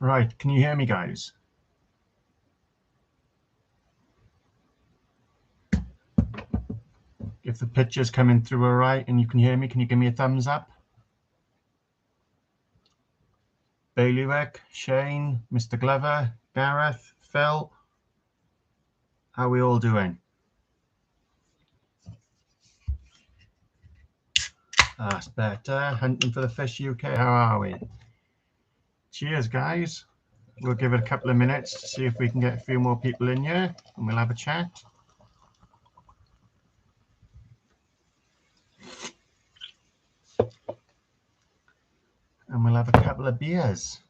Right, can you hear me, guys? If the picture's coming through all right and you can hear me, can you give me a thumbs up? Bailiwick, Shane, Mr. Glover, Gareth, Phil, how are we all doing? That's better. Hunting for the Fish UK, how are we? Cheers, guys. We'll give it a couple of minutes to see if we can get a few more people in here and we'll have a chat. And we'll have a couple of beers.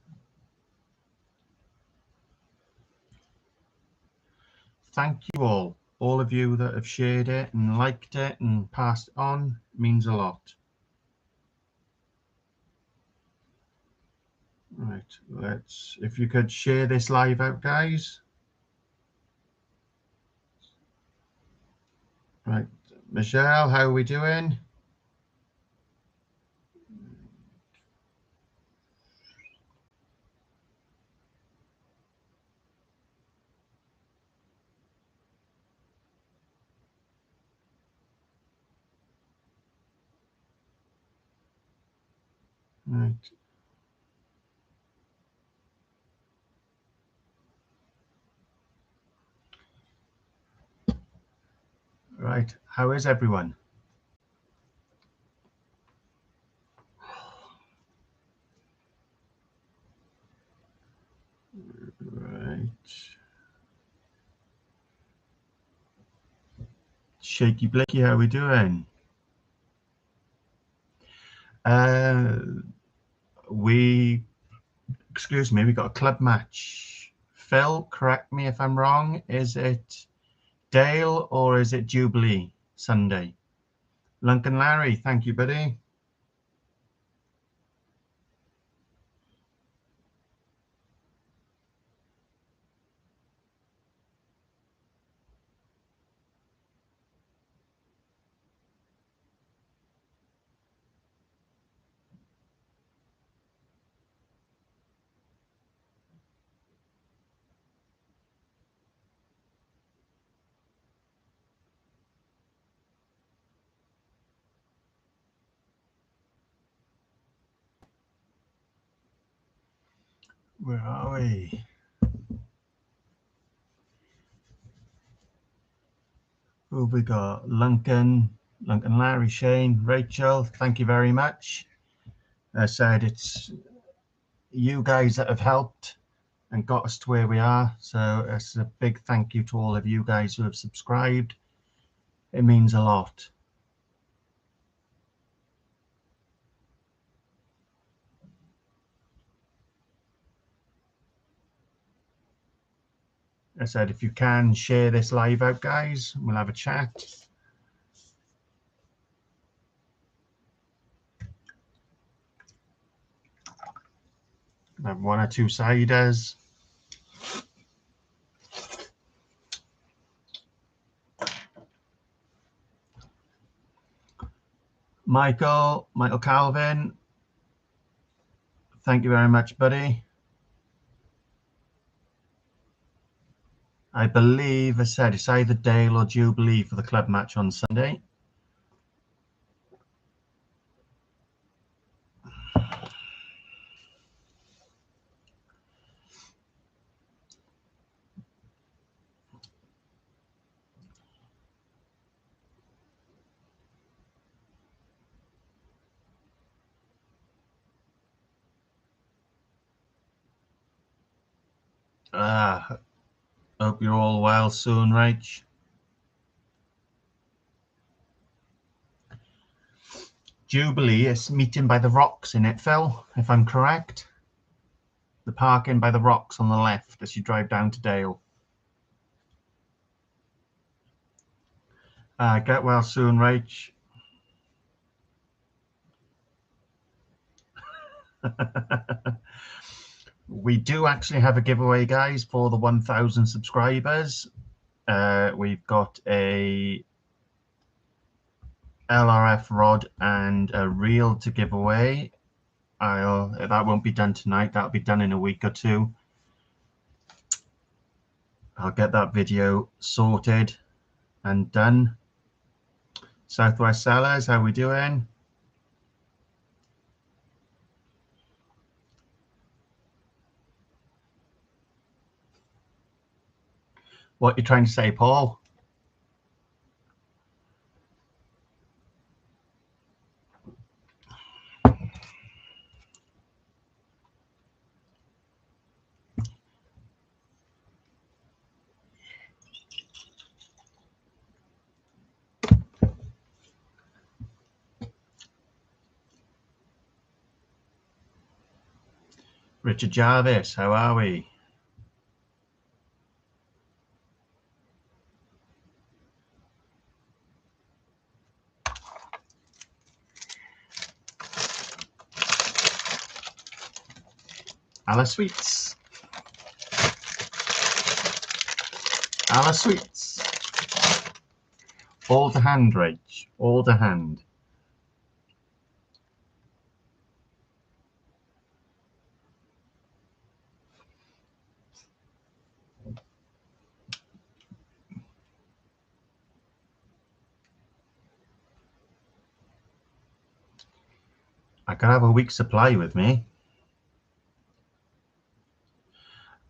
Thank you all of you that have shared it and liked it and passed it on. It means a lot. Right, if you could share this live out, guys. Right, Michelle, how are we doing? Right. Right, how is everyone? Right. Shaky Blicky, how are we doing? Excuse me, we got a club match. Phil, correct me if I'm wrong. Is it Dale or is it Jubilee Sunday? Lunken Larry, thank you, buddy. Where are we? Who have we got? Lunken Larry, Shane, Rachel, thank you very much. I said it's you guys that have helped and got us to where we are. So it's a big thank you to all of you guys who have subscribed. It means a lot. I said, if you can share this live out, guys, we'll have a chat. Have one or two ciders. Michael Calvin, thank you very much, buddy. I believe I said it's either Dale or Jubilee for the club match on Sunday. Hope you're all well soon, Rach. Jubilee is meeting by the rocks in it, Phil, if I'm correct. The parking by the rocks on the left as you drive down to Dale. Get well soon, Rach. We do actually have a giveaway, guys, for the 1,000 subscribers. We've got a LRF rod and a reel to give away. that won't be done tonight. That'll be done in a week or two. I'll get that video sorted and done. Southwest Sellers, how we doing? What you trying to say, Paul? Richard Jarvis, how are we? Alice Sweets. Alice Sweets. All to hand, Rach. All to hand. I could have a week's supply with me.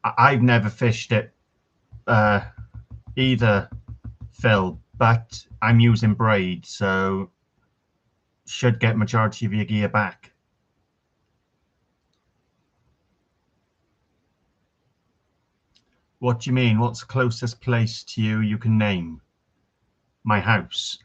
I've never fished it either, Phil, but I'm using braid, so should get majority of your gear back. What do you mean? What's the closest place to you can name? My house.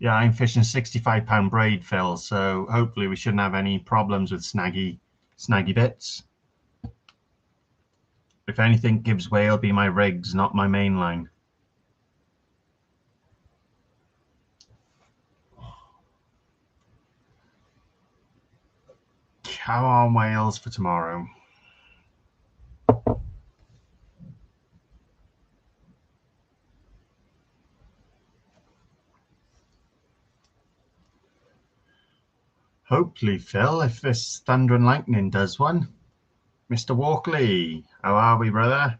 Yeah, I'm fishing 65-pound braid, Phil, so hopefully we shouldn't have any problems with snaggy bits. If anything gives way, it'll be my rigs, not my main line. Come on, Wales, for tomorrow. Hopefully, Phil, if this thunder and lightning does one. Mr. Walkley, how are we, brother?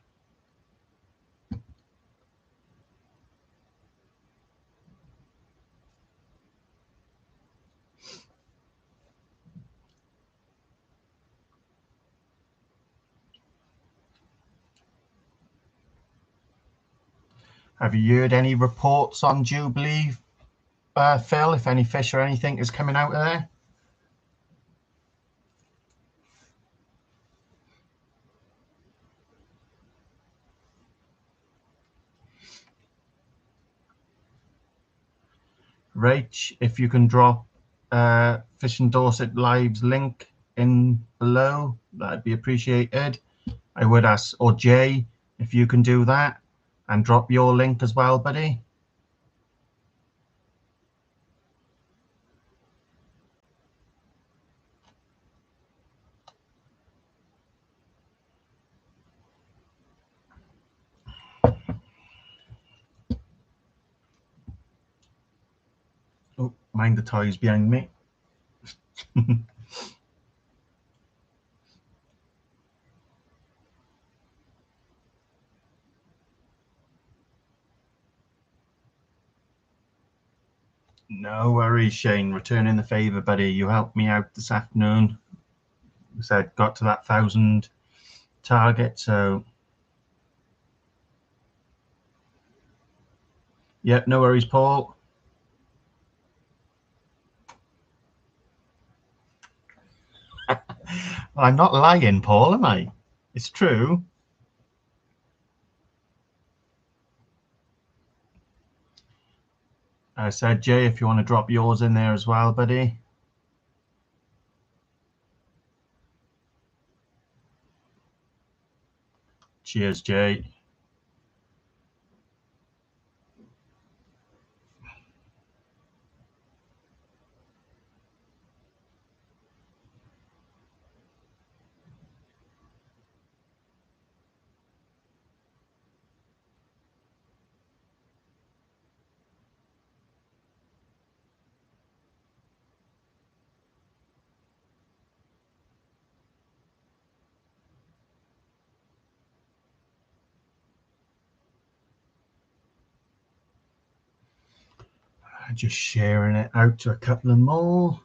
Have you heard any reports on Jubilee, Phil, if any fish or anything is coming out of there? Rach, if you can drop Fishing Dorset Live's link in below, that'd be appreciated. I would ask, or Jay, if you can do that and drop your link as well, buddy. Oh, mind the toys behind me. No worries, Shane. Returning the favor, buddy. You helped me out this afternoon. I said got to that 1,000 target, so yep, no worries, Paul. I'm not lying, Paul, am I? It's true. I said, Jay, if you want to drop yours in there as well, buddy. Cheers, Jay. Just sharing it out to a couple of more.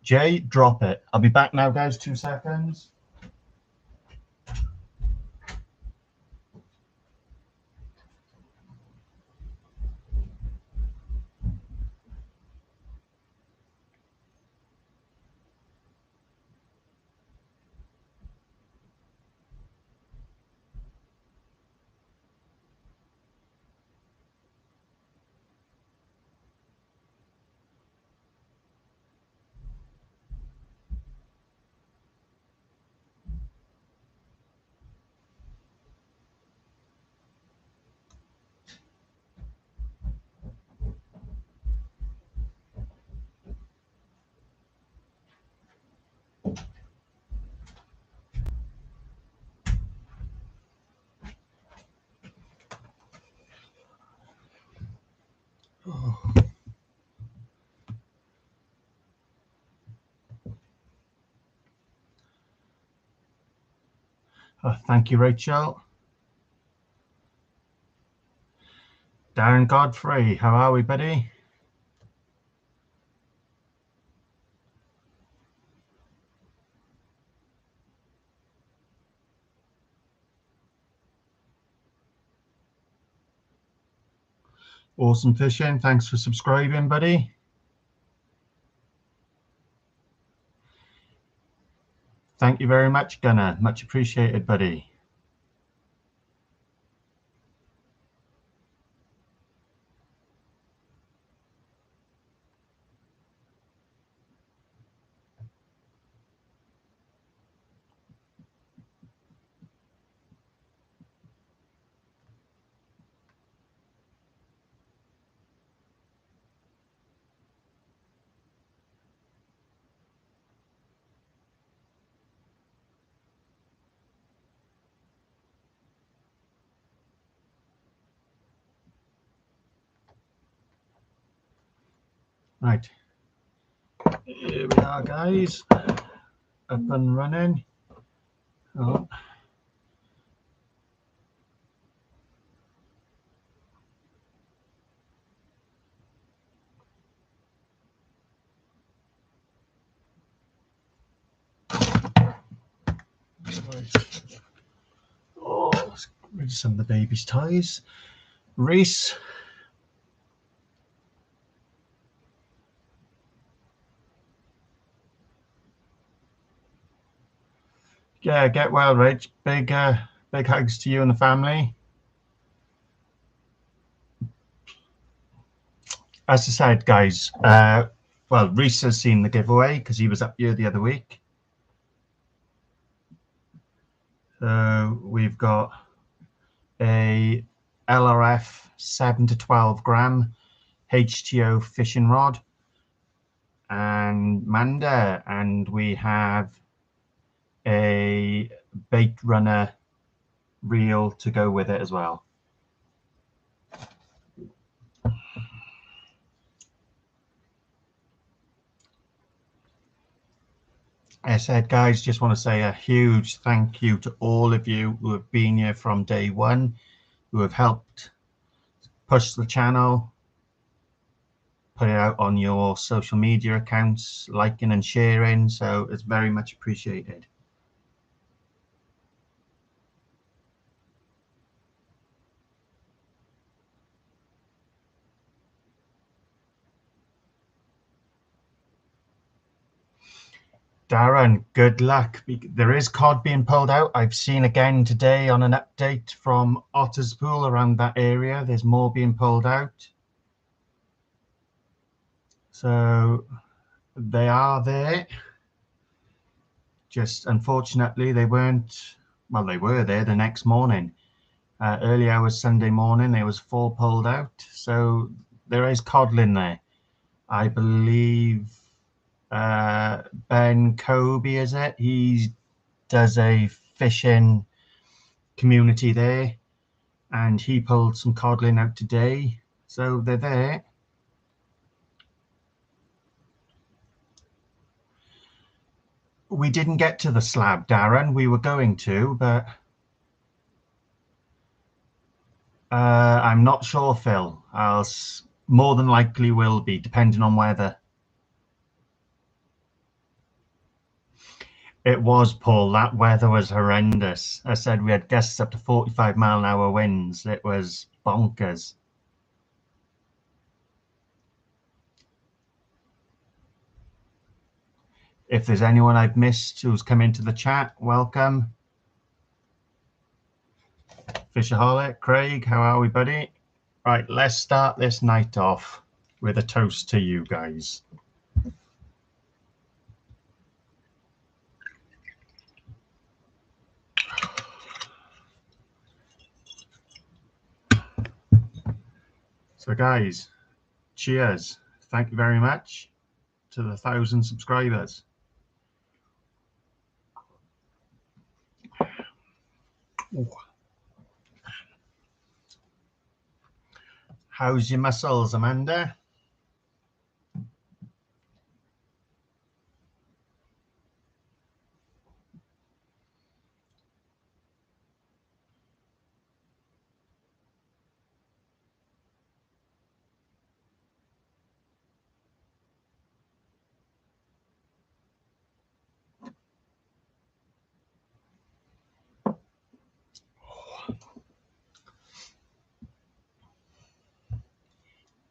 Jay, drop it. I'll be back now, guys. 2 seconds. Thank you, Rachel. Darren Godfrey, how are we, buddy? Awesome Fishing, thanks for subscribing, buddy. Thank you very much, Gunnar. Much appreciated, buddy. Right. Here we are, guys. Up and running. Oh. Oh, let's get rid of some of the baby's toys. Reese. Yeah, get well, Rich. Big hugs to you and the family. As I said, guys, well, Reese has seen the giveaway because he was up here the other week. So we've got a LRF 7 to 12 gram HTO fishing rod and Manda, and we have a bait runner reel to go with it as well. I said, guys, just want to say a huge thank you to all of you who have been here from day one, who have helped push the channel, put it out on your social media accounts, liking and sharing. So it's very much appreciated. Darren, good luck. There is cod being pulled out. I've seen again today on an update from Otterspool around that area. There's more being pulled out. So they are there. Just unfortunately, they weren't, well, they were there the next morning. Early hours Sunday morning, there was 4 pulled out. So there is codling there. I believe Ben Kobe, is it? He does a fishing community there. and he pulled some codling out today, so they're there. We didn't get to the slab, Darren. We were going to, but I'm not sure, Phil. I'll more than likely will be, depending on weather. It was, Paul. That weather was horrendous. I said we had gusts up to 45-mile-an-hour winds. It was bonkers. If there's anyone I've missed who's come into the chat, welcome. Fisherholic, Craig, how are we, buddy? Right, let's start this night off with a toast to you guys. So guys, cheers. Thank you very much to the 1,000 subscribers. Ooh. How's your muscles, Amanda?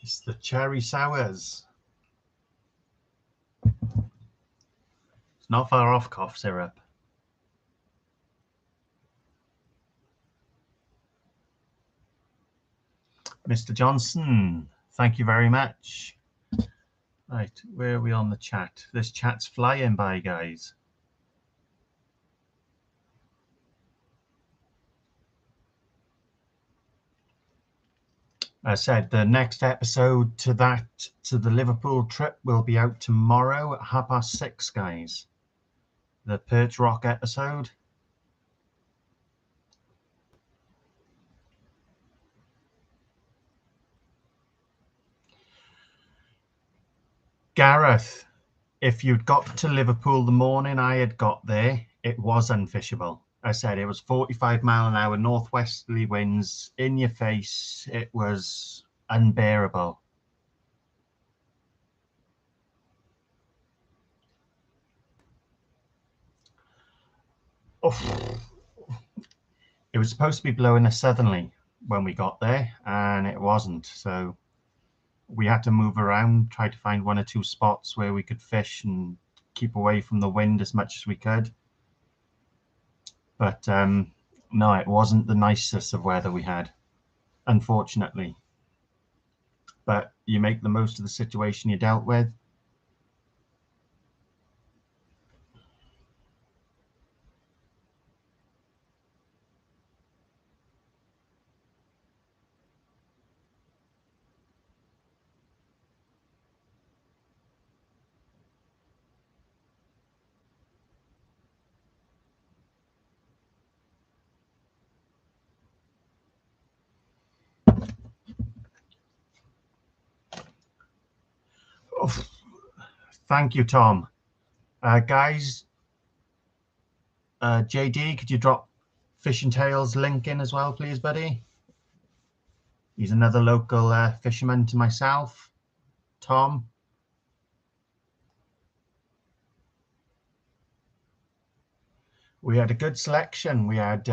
It's the cherry sours. It's not far off cough syrup. Mr. Johnson, thank you very much. Right, where are we on the chat? This chat's flying by, guys. I said the next episode to the Liverpool trip will be out tomorrow at 6:30, guys. The Perch Rock episode. Gareth, if you'd got to Liverpool the morning I had got there, it was unfishable. I said it was 45-mile-an-hour northwesterly winds in your face. It was unbearable. Oh. It was supposed to be blowing a southerly when we got there, and it wasn't. So we had to move around, try to find one or two spots where we could fish and keep away from the wind as much as we could. But no, it wasn't the nicest of weather we had, unfortunately. But you make the most of the situation you dealt with. Oh, thank you, Tom. Guys, JD, could you drop Fishing Tales link in as well, please, buddy? He's another local fisherman to myself, Tom. We had a good selection. We had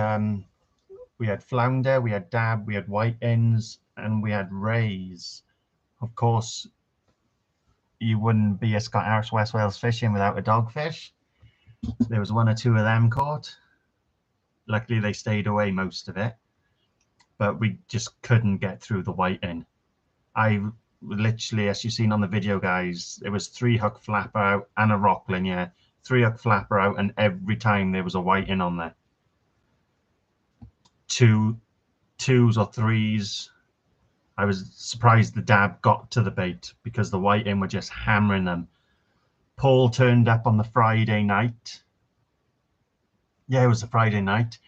flounder, we had dab, we had whitings, and we had rays. Of course, you wouldn't be a Scott Harris West Wales fishing without a dogfish. There was one or two of them caught. Luckily, they stayed away most of it, but we just couldn't get through the whiting. I literally, as you've seen on the video, guys, it was 3-hook flapper out and a rockling, yeah. 3-hook flapper out, and every time there was a whiting on there. 2s or 3s. I was surprised the dab got to the bait because the whiting were just hammering them. Paul turned up on the Friday night. Yeah, it was a Friday night.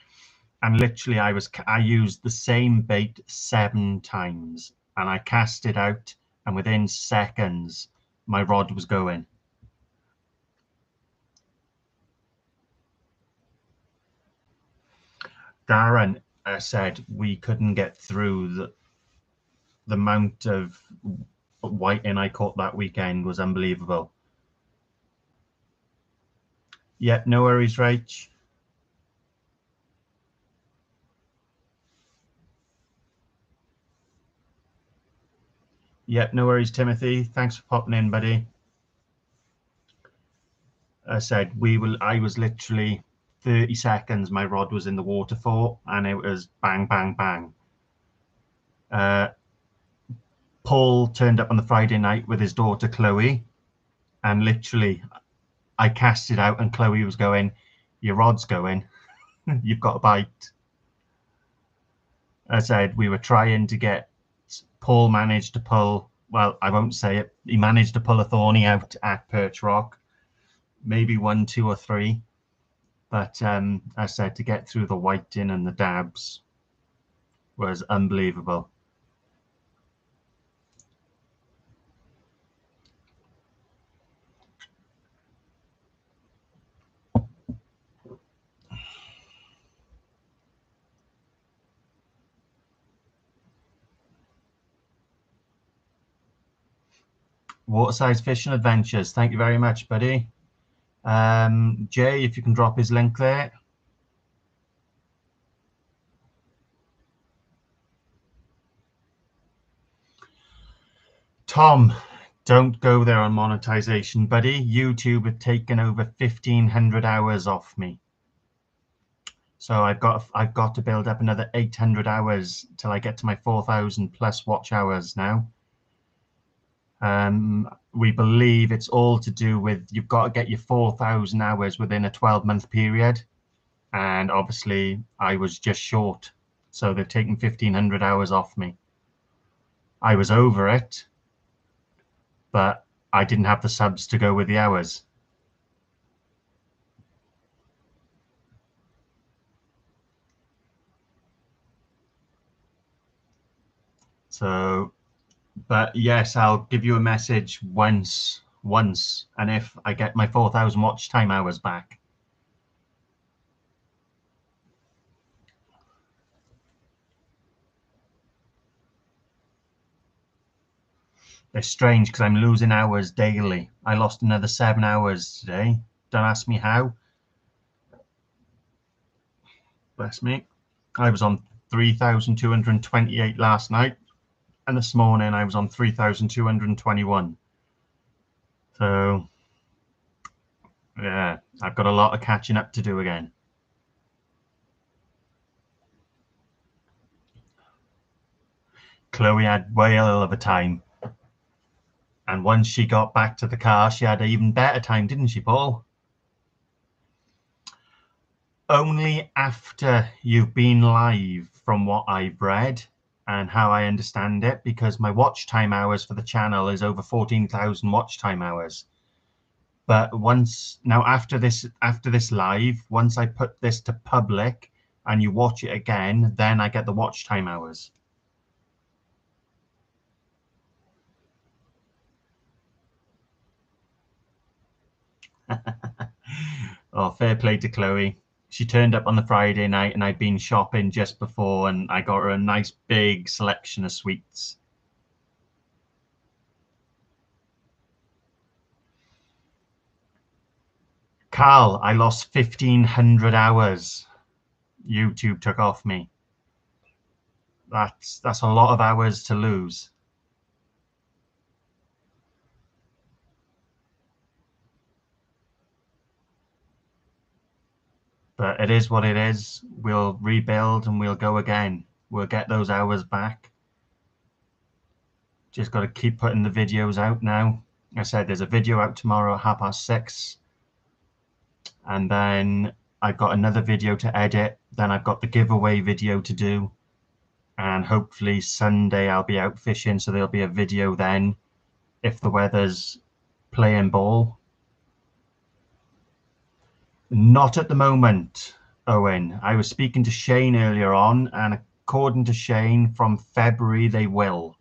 And literally I used the same bait 7 times, and I cast it out, and within seconds my rod was going. Darren said we couldn't get through the amount of whiting I caught that weekend was unbelievable. Yeah, no worries, Rach. Yeah, no worries, Timothy. Thanks for popping in, buddy. I said I was literally 30 seconds my rod was in the water for, and it was bang, bang, bang. Paul turned up on the Friday night with his daughter Chloe, and literally I cast it out and Chloe was going, your rod's going, you've got a bite. I said we were trying to get, Paul managed to pull, well, I won't say it, he managed to pull a thorny out at Perch Rock, maybe 1, 2 or 3, but I said to get through the whiting and the dabs was unbelievable. Waterside Fishing Adventures, thank you very much, buddy. Jay, if you can drop his link there. Tom, don't go there on monetization, buddy. YouTube had taken over 1,500 hours off me. So I've got to build up another 800 hours till I get to my 4,000 plus watch hours now. We believe it's all to do with you've got to get your 4,000 hours within a 12-month period. And obviously I was just short. So they've taken 1,500 hours off me. I was over it, but I didn't have the subs to go with the hours. So, but yes, I'll give you a message once, and if I get my 4,000 watch time hours back. It's strange because I'm losing hours daily. I lost another 7 hours today. Don't ask me how. Bless me. I was on 3,228 last night, and this morning I was on 3,221. So, yeah, I've got a lot of catching up to do again. Chloe had whale of a time. And once she got back to the car, she had an even better time, didn't she, Paul? Only after you've been live, from what I've read and how I understand it, because my watch time hours for the channel is over 14,000 watch time hours. But once now, after this live, once I put this to public and you watch it again, then I get the watch time hours. Oh, fair play to Chloe. She turned up on the Friday night and I'd been shopping just before and I got her a nice big selection of sweets. Carl, I lost 1,500 hours. YouTube took off me. That's a lot of hours to lose. But it is what it is. We'll rebuild and we'll go again. We'll get those hours back. Just got to keep putting the videos out now. I said there's a video out tomorrow at 6:30. And then I've got another video to edit. Then I've got the giveaway video to do. And hopefully Sunday I'll be out fishing. So there'll be a video then if the weather's playing ball. Not at the moment. Owen. I was speaking to Shane earlier on, and according to Shane, from February they will.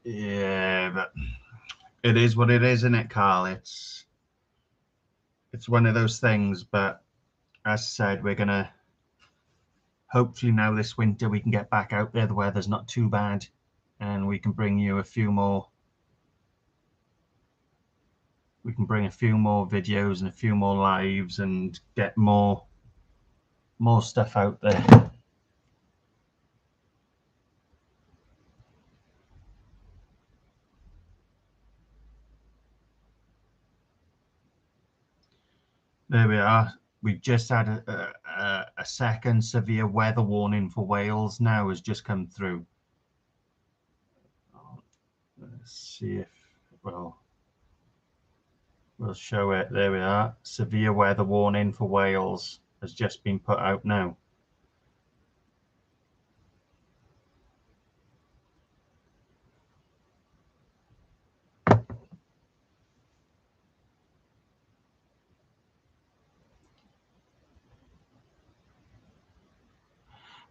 Yeah, but it is what it is, isn't it, Carl? It's one of those things, but as I said, we're gonna hopefully now this winter we can get back out there. The weather's not too bad, and we can bring you a few more. We can bring a few more videos and a few more lives and get more stuff out there. There we are. We've just had a second severe weather warning for Wales now has just come through. Let's see if, well, we'll show it. There we are. Severe weather warning for Wales has just been put out now.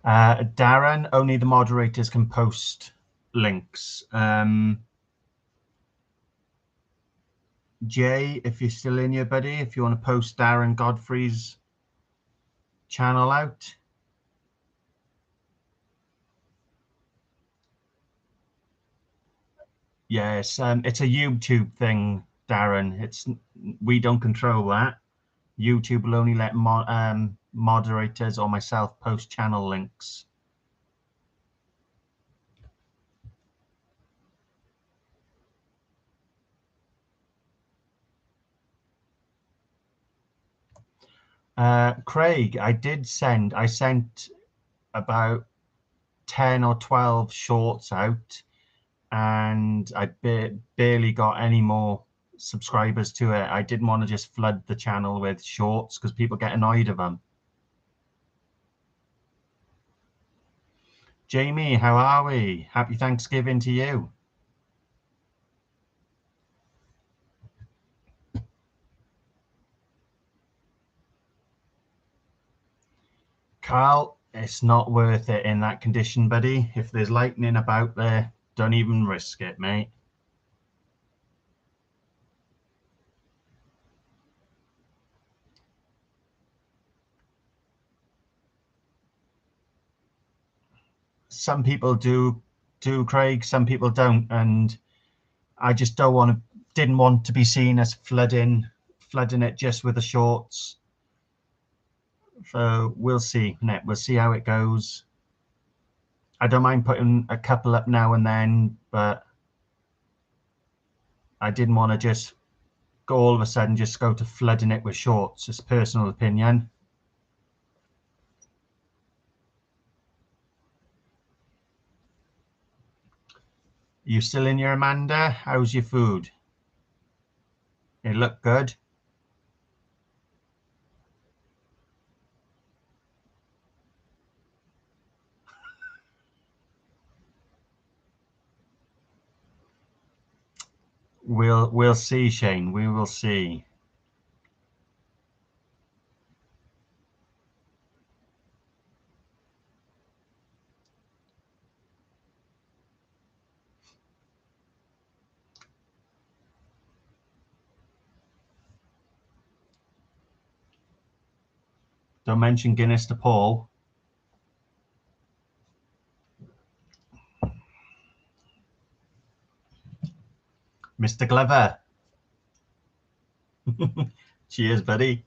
Darren, only the moderators can post links. Jay, if you're still in here, buddy, if you want to post Darren Godfrey's channel out. Yes, it's a YouTube thing, Darren. We don't control that. YouTube will only let moderators or myself post channel links. Craig, I sent about 10 or 12 shorts out, and I barely got any more subscribers to it. I didn't want to just flood the channel with shorts because people get annoyed of them. Jamie, how are we? Happy Thanksgiving to you. Carl, it's not worth it in that condition, buddy. If there's lightning about there, don't even risk it, mate. Some people do, Craig. Some people don't, and I just didn't want to be seen as flooding it just with the shorts. So we'll see. We'll see how it goes. I don't mind putting a couple up now and then, but I didn't want to just go all of a sudden just go to flooding it with shorts. It's personal opinion. You still in here, Amanda? How's your food? It looked good. We'll see, Shane. We will see. Don't mention Guinness to Paul. Mr. Glover. Cheers, buddy.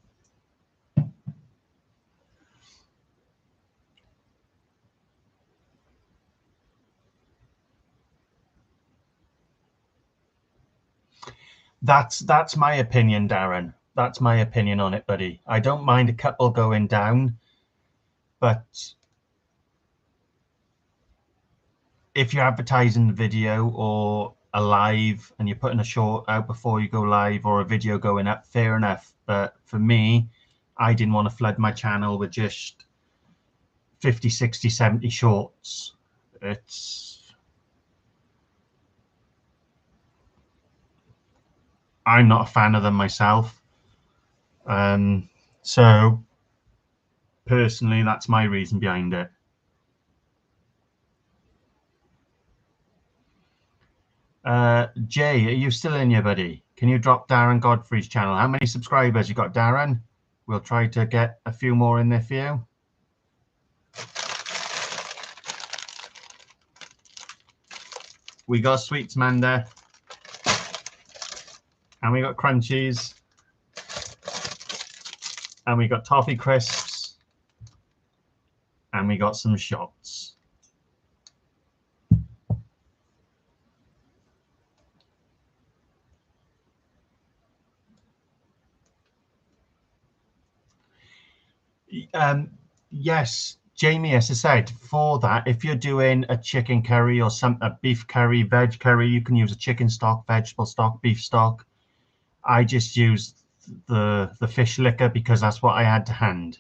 That's my opinion, Darren. That's my opinion on it, buddy. I don't mind a couple going down, but if you're advertising the video or a live and you're putting a short out before you go live or a video going up, fair enough. But for me, I didn't want to flood my channel with just 50, 60, 70 shorts. I'm not a fan of them myself. So personally, that's my reason behind it. Jay, are you still in here, buddy? Can you drop Darren Godfrey's channel? How many subscribers you got, Darren? We'll try to get a few more in there for you. We got Sweets Manda, and we got Crunchies, and we got Toffee Crisps, and we got some shots. Yes, Jamie, as I said, for that, if you're doing a chicken curry or a beef curry, veg curry, you can use a chicken stock, vegetable stock, beef stock. I just used the fish liquor because that's what I had to hand.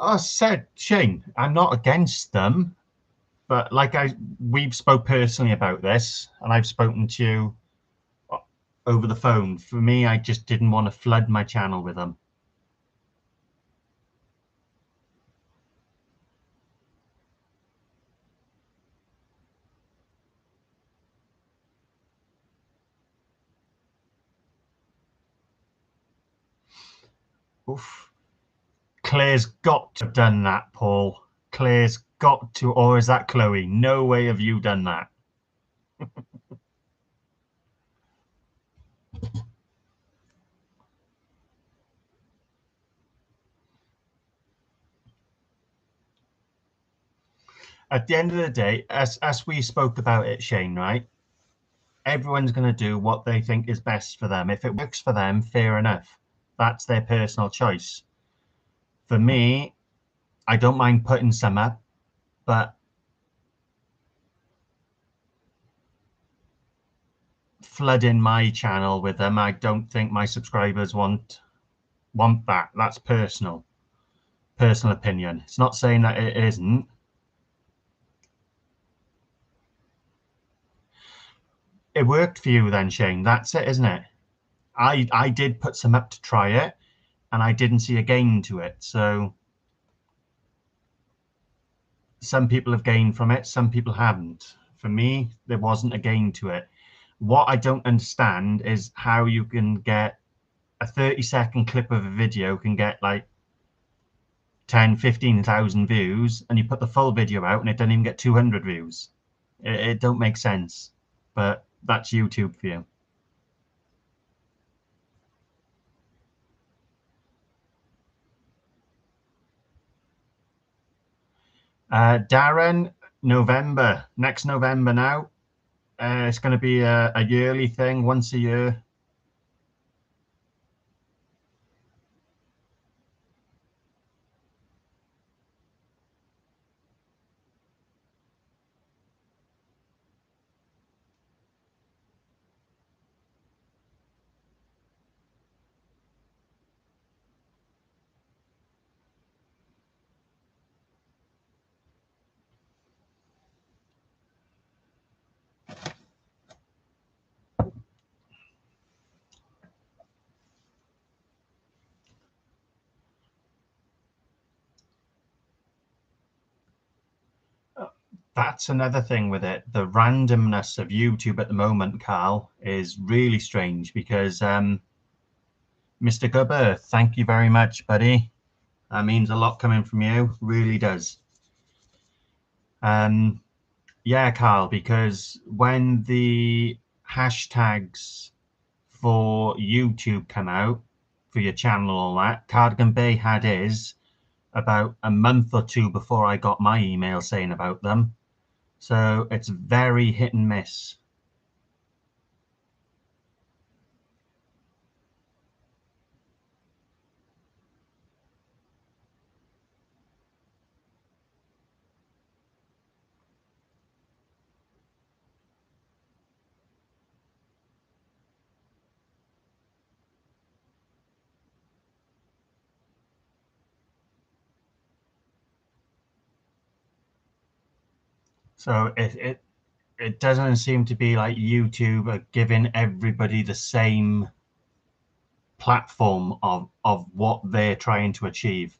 I said, Shane, I'm not against them, but like we've spoke personally about this, and I've spoken to you over the phone. For me, I just didn't want to flood my channel with them. Oof. Claire's got to have done that, Paul. Claire's got to, or is that Chloe? No way have you done that. At the end of the day, as we spoke about it, Shane, right? Everyone's going to do what they think is best for them. If it works for them, fair enough. That's their personal choice. For me, I don't mind putting some up, but flooding my channel with them, I don't think my subscribers want that. That's personal opinion. It's not saying that it isn't. It worked for you then, Shane. That's it, isn't it? I did put some up to try it, and I didn't see a gain to it. So some people have gained from it, some people haven't. For me, there wasn't a gain to it. What I don't understand is how you can get a 30-second clip of a video can get like 10, 15,000 views, and you put the full video out and it doesn't even get 200 views. It don't make sense, but that's YouTube for you. Darren, November, next November now. It's going to be a yearly thing, once a year. That's another thing with it. The randomness of YouTube at the moment, Carl, is really strange because Mr. Gubber, thank you very much, buddy. That means a lot coming from you, really does. Yeah, Carl, because when the hashtags for YouTube come out for your channel, all that, Cardigan Bay had his, about a month or two before I got my email saying about them. So it's very hit and miss. So it doesn't seem to be like YouTube are giving everybody the same platform of what they're trying to achieve.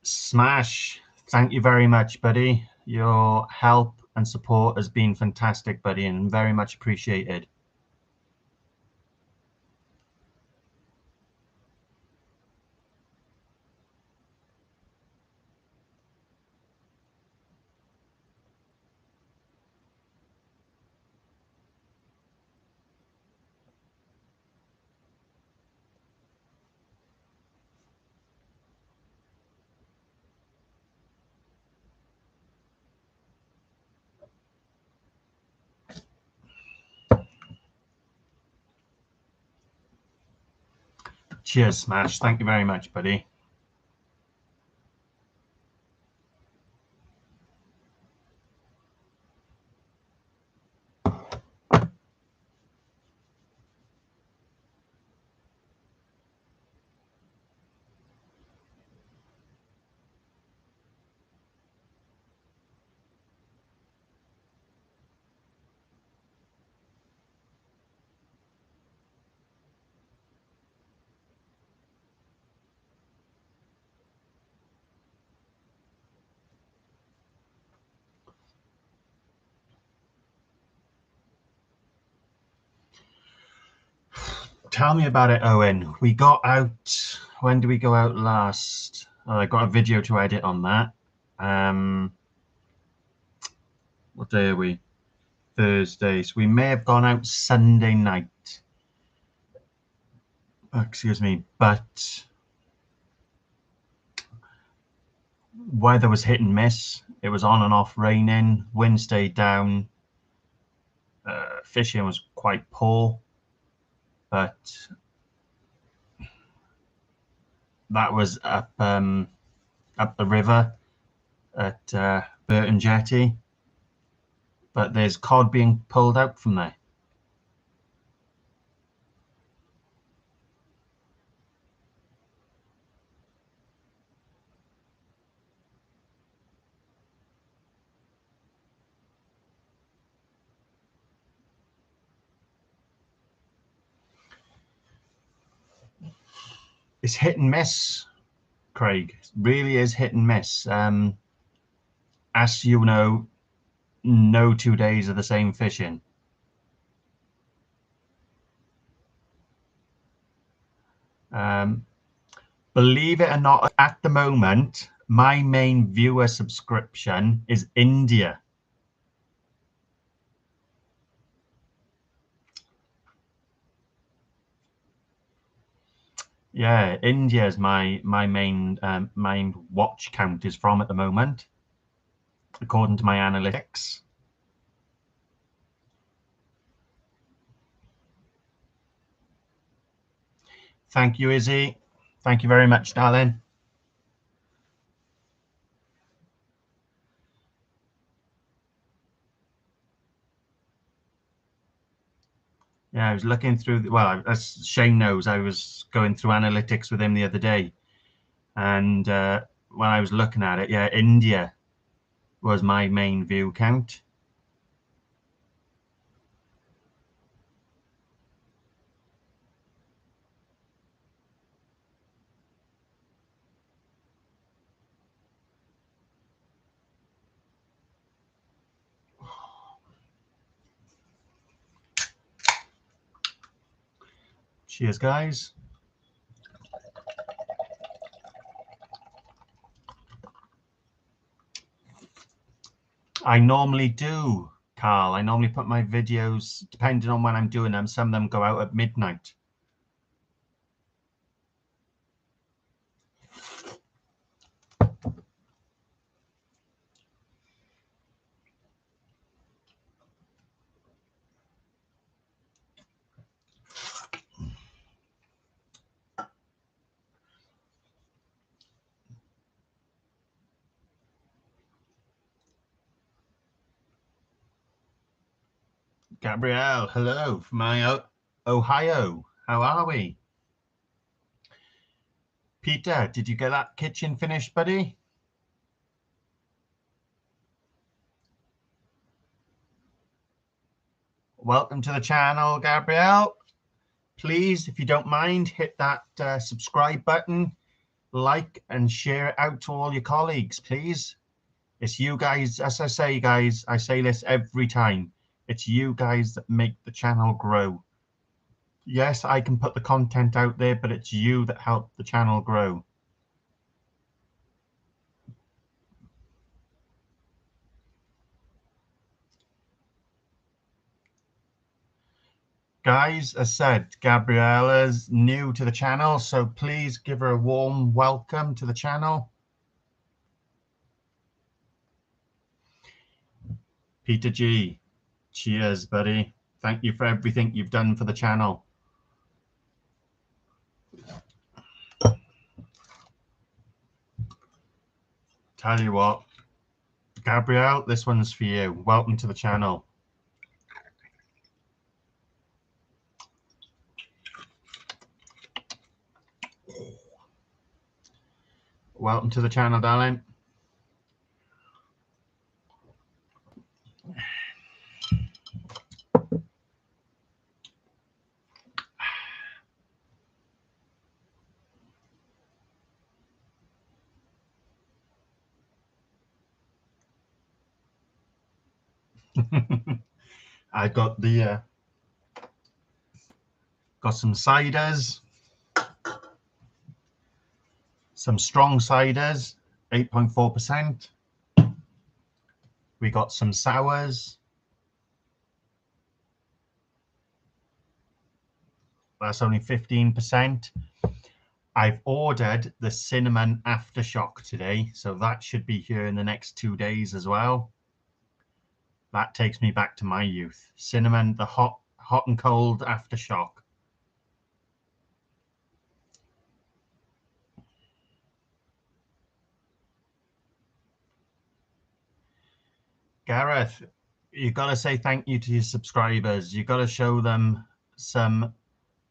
Smash, thank you very much, buddy. Your help and support has been fantastic, buddy, and very much appreciated. Cheers, Smash. Thank you very much, buddy. Tell me about it, Owen. We got out, when did we go out last? I got a video to edit on that. What day are we? Thursday. So we may have gone out Sunday night. Excuse me, but weather was hit and miss. It was on and off raining, wind stayed down. Fishing was quite poor, but that was up the river at Burton Jetty. But there's cod being pulled out from there. It's hit and miss, Craig. It really is hit and miss. As you know, no 2 days are the same fishing. Believe it or not, at the moment, my main viewer subscription is India. Yeah, India is my main watch count is from at the moment, according to my analytics. Thank you, Izzy. Thank you very much, darling. Yeah, I was looking through, well, as Shane knows, I was going through analytics with him the other day. And when I was looking at it, yeah, India was my main view count. Cheers, guys. I normally do, Carl. I normally put my videos, depending on when I'm doing them, some of them go out at midnight. Gabrielle, hello from Ohio. How are we? Peter, did you get that kitchen finished, buddy? Welcome to the channel, Gabrielle. Please, if you don't mind, hit that subscribe button, like and share it out to all your colleagues, please. It's you guys, as I say, guys, I say this every time. It's you guys that make the channel grow. Yes, I can put the content out there, but it's you that help the channel grow. Guys, as said, Gabriella's new to the channel, so please give her a warm welcome to the channel. Peter G, cheers, buddy. Thank you for everything you've done for the channel. Tell you what, Gabrielle, this one's for you. Welcome to the channel. Welcome to the channel, darling. I got the got some ciders, some strong ciders, 8.4%. We got some sours. That's only 15%. I've ordered the cinnamon aftershock today, so that should be here in the next 2 days as well. That takes me back to my youth. Cinnamon, the hot and cold aftershock. Gareth, you got to say thank you to your subscribers. You got to show them some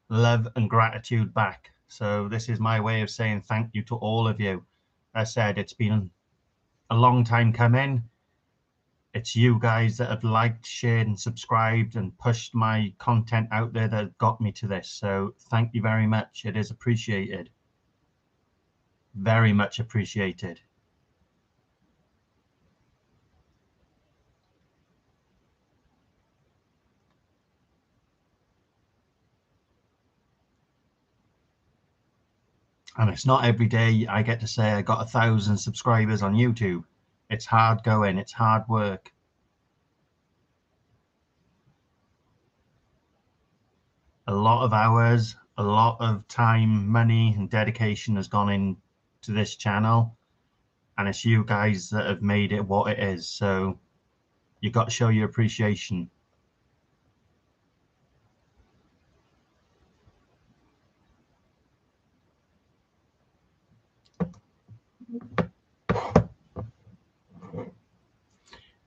love and gratitude back. So this is my way of saying thank you to all of you. As I said, it's been a long time coming. It's you guys that have liked, shared and subscribed and pushed my content out there that got me to this. So thank you very much. It is appreciated. Very much appreciated. And it's not every day I get to say I got 1,000 subscribers on YouTube. It's hard going. It's hard work. A lot of hours, a lot of time, money and dedication has gone into this channel. And it's you guys that have made it what it is. So you got to show your appreciation.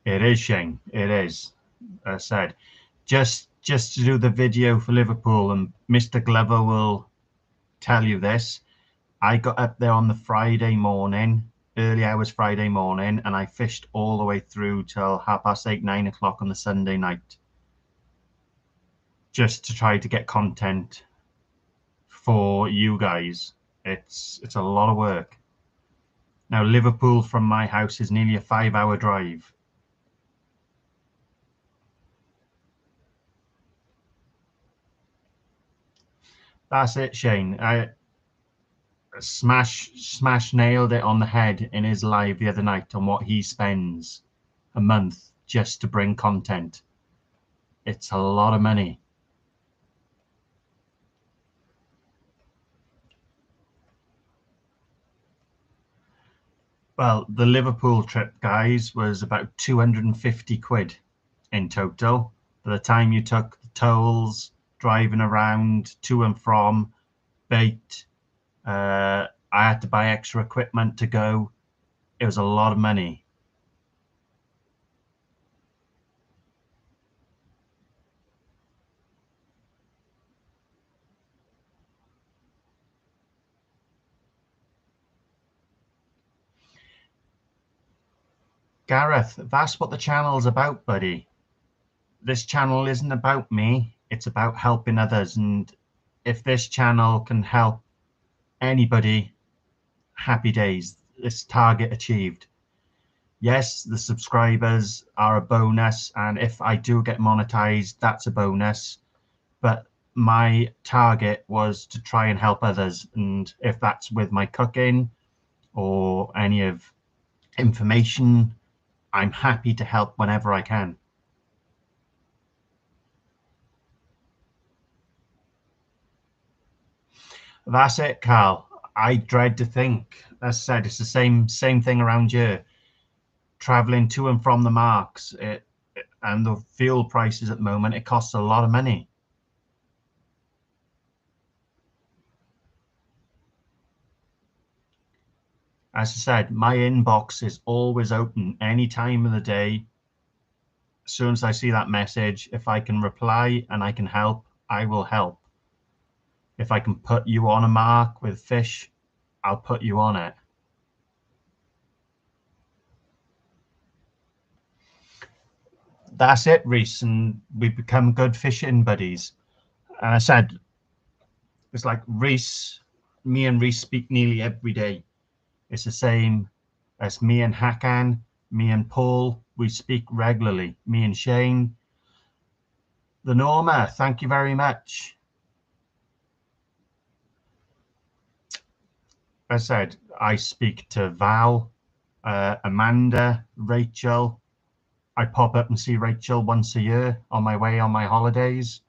It is, Shane. It is. As I said, just to do the video for Liverpool, and Mr. Glover will tell you this. I got up there on the Friday morning, early hours Friday morning, and I fished all the way through till 8:30, 9 o'clock on the Sunday night, just to try to get content for you guys. It's a lot of work. Now, Liverpool from my house is nearly a 5-hour drive. That's it, Shane. I Smash nailed it on the head in his live the other night on what he spends a month just to bring content. It's a lot of money. Well, the Liverpool trip, guys, was about 250 quid in total. By the time you took the tolls, driving around to and from, bait, I had to buy extra equipment to go. It was a lot of money. Gareth, that's what the channel's about, buddy. This channel isn't about me. It's about helping others. And if this channel can help anybody, happy days. This target achieved. Yes, the subscribers are a bonus. And if I do get monetized, that's a bonus. But my target was to try and help others. And if that's with my cooking or any of information, I'm happy to help whenever I can. That's it, Carl. I dread to think. As I said, it's the same thing around here. Traveling to and from the marks, and the fuel prices at the moment, it costs a lot of money. As I said, my inbox is always open any time of the day. As soon as I see that message, if I can reply and I can help, I will help. If I can put you on a mark with fish, I'll put you on it. That's it, Reese, and we've become good fishing buddies. And I said, it's like Reese, me and Reese speak nearly every day. It's the same as me and Hakan, me and Paul, we speak regularly. Me and Shane. The Norma, thank you very much. As I said, I speak to Val, Amanda, Rachel. I pop up and see Rachel once a year on my way on my holidays.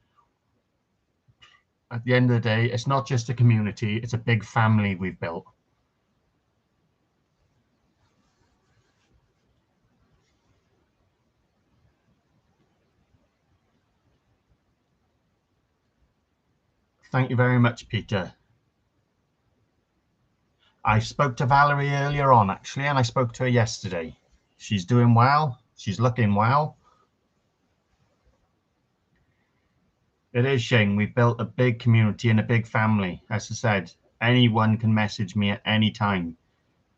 At the end of the day, it's not just a community, it's a big family we've built. Thank you very much, Peter. I spoke to Valerie earlier on, actually, and I spoke to her yesterday. She's doing well. She's looking well. It is, Shane. We've built a big community and a big family. As I said, anyone can message me at any time.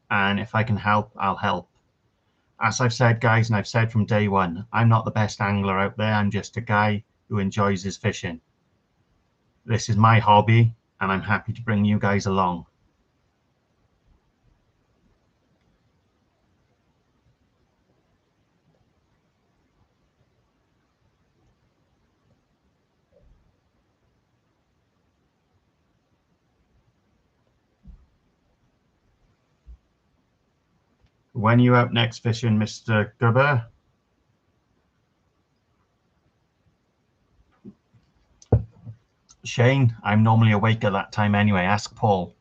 And if I can help, I'll help. As I've said, guys, and I've said from day one, I'm not the best angler out there. I'm just a guy who enjoys his fishing. This is my hobby, and I'm happy to bring you guys along. When are you out next fishing, Mr. Gubber? Shane, I'm normally awake at that time anyway. Ask Paul.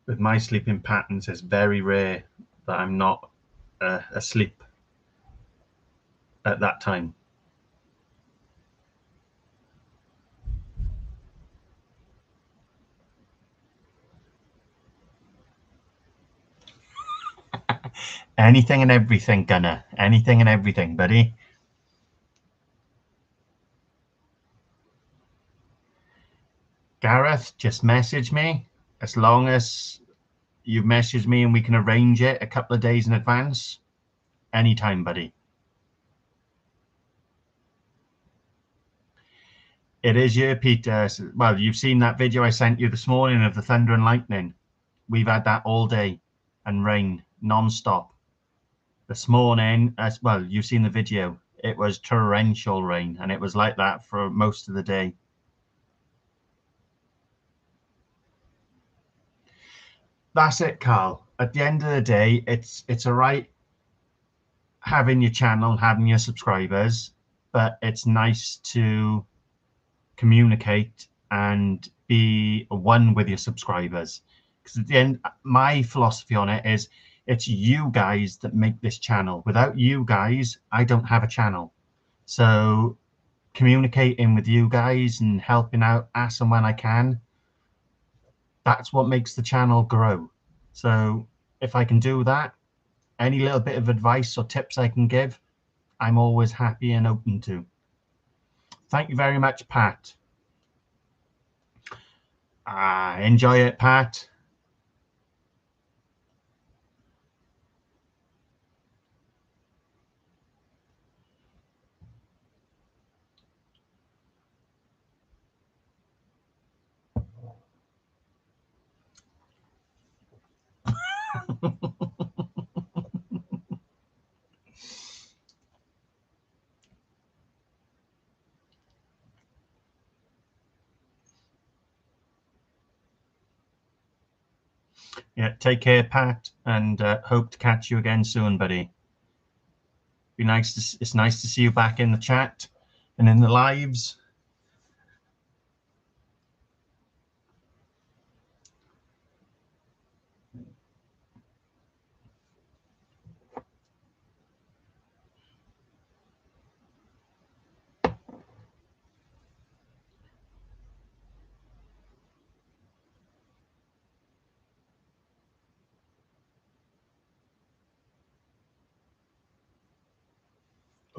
With my sleeping patterns, it's very rare that I'm not asleep at that time. Anything and everything, Gunner. Anything and everything, buddy. Gareth, just message me. As long as you've messaged me and we can arrange it a couple of days in advance. Anytime, buddy. It is you, Peter. Well, you've seen that video I sent you this morning of the thunder and lightning. We've had that all day and rain non-stop. This morning, as well, you've seen the video. It was torrential rain, and it was like that for most of the day. That's it, Carl. At the end of the day, it's all right having your channel, having your subscribers, but it's nice to communicate and be one with your subscribers. Because at the end, my philosophy on it is it's you guys that make this channel. Without you guys, I don't have a channel. So communicating with you guys and helping out as and when I can, that's what makes the channel grow. So if I can do that, any little bit of advice or tips I can give, I'm always happy and open to. Thank you very much, Pat. Enjoy it, Pat. Yeah, take care, Pat, and hope to catch you again soon, buddy. It's nice to see you back in the chat and in the lives.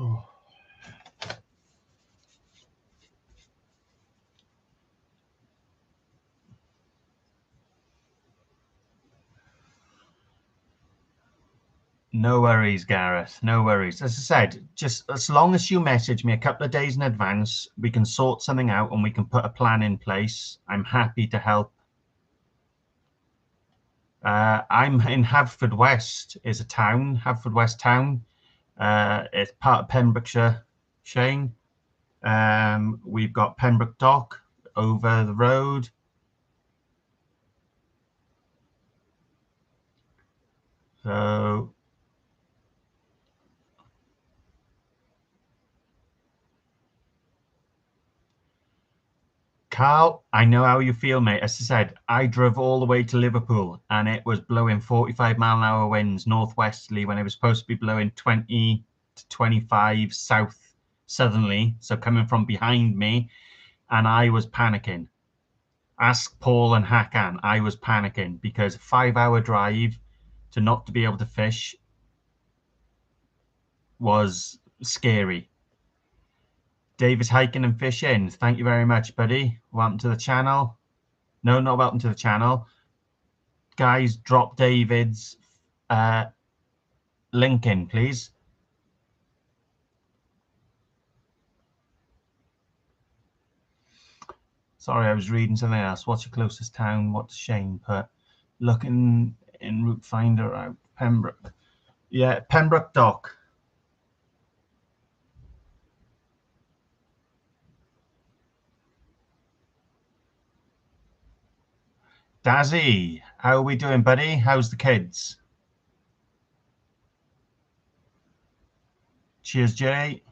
Oh. No worries, Gareth. No worries. As I said, just as long as you message me a couple of days in advance, we can sort something out and we can put a plan in place. I'm happy to help. I'm in Haverfordwest, is a town, Haverfordwest town. It's part of Pembrokeshire, Shane. We've got Pembroke Dock over the road. So Carl, I know how you feel, mate. As I said, I drove all the way to Liverpool and it was blowing 45-mile-an-hour winds northwesterly when it was supposed to be blowing 20 to 25 southerly. So coming from behind me, and I was panicking. Ask Paul and Hakan. I was panicking because a 5-hour drive to not to be able to fish was scary. David's hiking and fishing. Thank you very much, buddy. Welcome to the channel. No, not welcome to the channel. Guys, drop David's link in, please. Sorry, I was reading something else. What's your closest town? What's Shane put? Looking in Route Finder out. Pembroke. Yeah, Pembroke Dock. Dazzy, how are we doing, buddy? How's the kids? Cheers, Jay.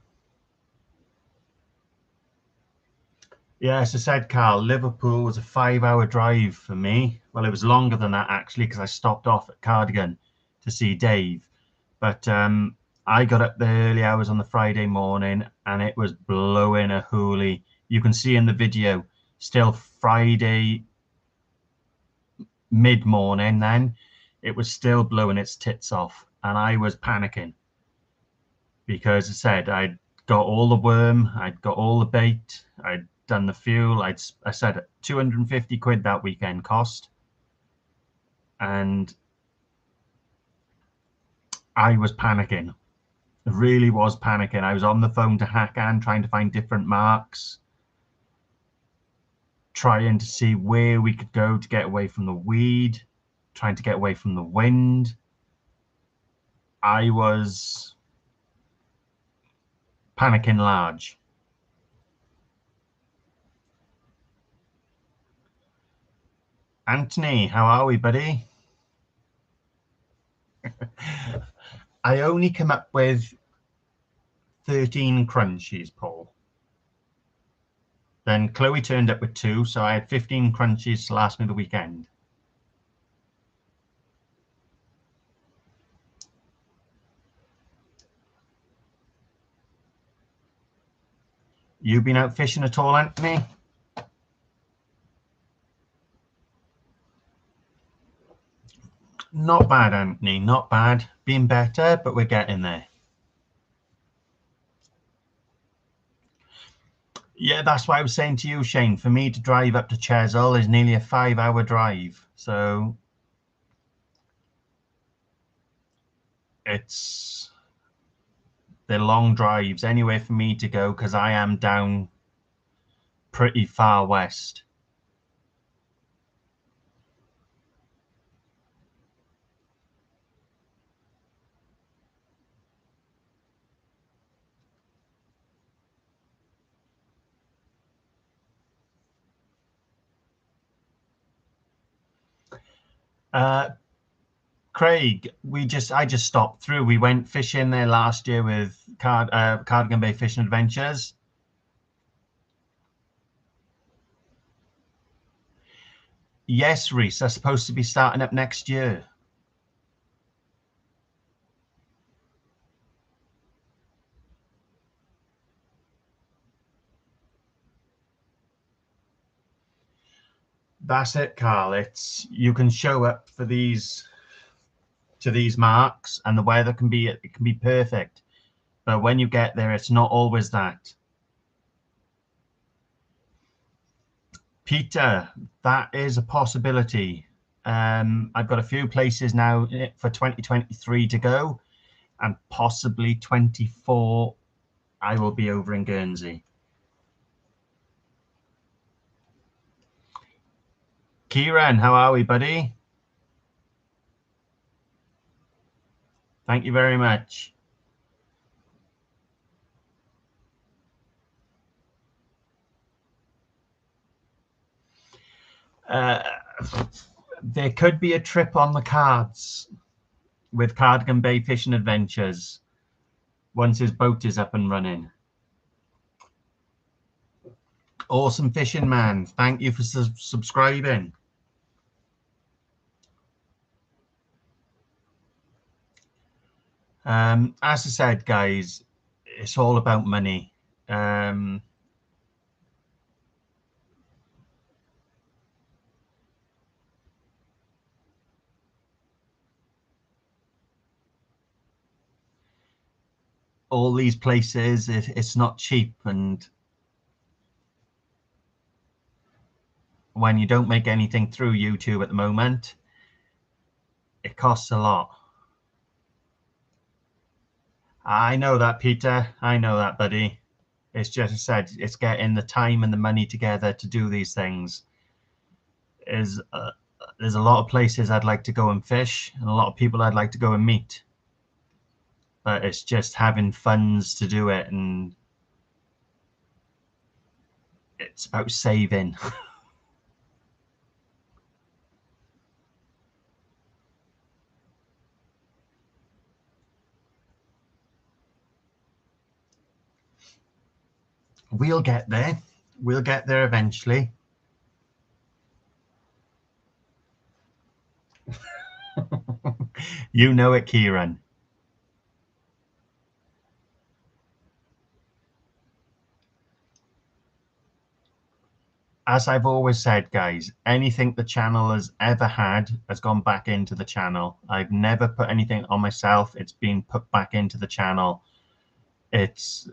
Yeah, as I said, Carl, Liverpool was a 5-hour drive for me. Well, it was longer than that, actually, because I stopped off at Cardigan to see Dave. But I got up the early hours on the Friday morning and it was blowing a hoolie. You can see in the video, still Friday mid-morning then, it was still blowing its tits off. And I was panicking because I said I'd got all the worm, I'd got all the bait, I'd done the fuel. I said 250 quid that weekend cost. And I was panicking. I really was panicking. I was on the phone to Hakan trying to find different marks, trying to see where we could go to get away from the weed, trying to get away from the wind. I was panicking large. Anthony, how are we, buddy? I only come up with 13 crunchies, Paul. Then Chloe turned up with 2, so I had 15 crunchies to last me the weekend. You been out fishing at all, Anthony? Not bad, Anthony, not bad. Been better, but we're getting there. Yeah, that's what I was saying to you, Shane. For me to drive up to Chesil is nearly a 5-hour drive. So it's the long drives anywhere for me to go because I am down pretty far west. Craig, I just stopped through. We went fishing there last year with Cardigan Bay Fishing Adventures. Yes, Reese, they're supposed to be starting up next year. That's it, Carl. It's you can show up for these to these marks, and the weather can be perfect. But when you get there, it's not always that. Peter, that is a possibility. I've got a few places now for 2023 to go, and possibly 24. I will be over in Guernsey. Kieran, how are we, buddy? Thank you very much. Uh, there could be a trip on the cards with Cardigan Bay Fishing Adventures once his boat is up and running. Awesome fishing, man. Thank you for subscribing. As I said, guys, it's all about money. All these places, it's not cheap, and when you don't make anything through YouTube at the moment, it costs a lot. I know that, Peter. I know that, buddy. It's just I said, it's getting the time and the money together to do these things. There's a lot of places I'd like to go and fish, and a lot of people I'd like to go and meet. But it's just having funds to do it, and it's about saving. We'll get there. We'll get there eventually. You know it, Kieran. As I've always said, guys, anything the channel has ever had has gone back into the channel. I've never put anything on myself. It's been put back into the channel. It's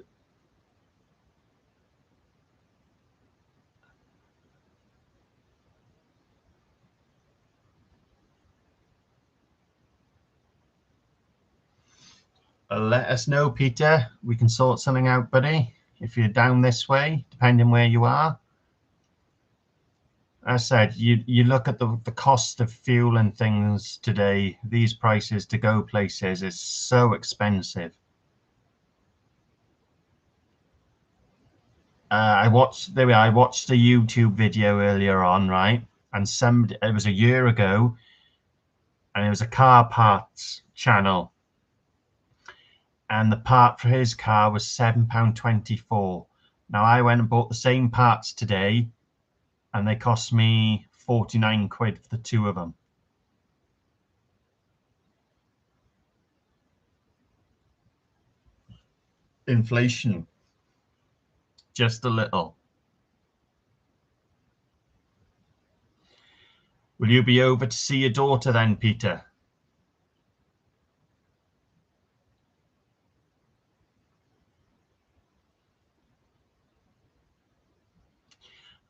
let us know, Peter. We can sort something out, buddy. If you're down this way, depending where you are. As I said, you look at the cost of fuel and things today, these prices to go places is so expensive. I watched a YouTube video earlier on, right? And it was a year ago, and it was a car parts channel. And the part for his car was £7.24. Now I went and bought the same parts today, and they cost me 49 quid for the two of them. Inflation, just a little. Will you be over to see your daughter then, Peter?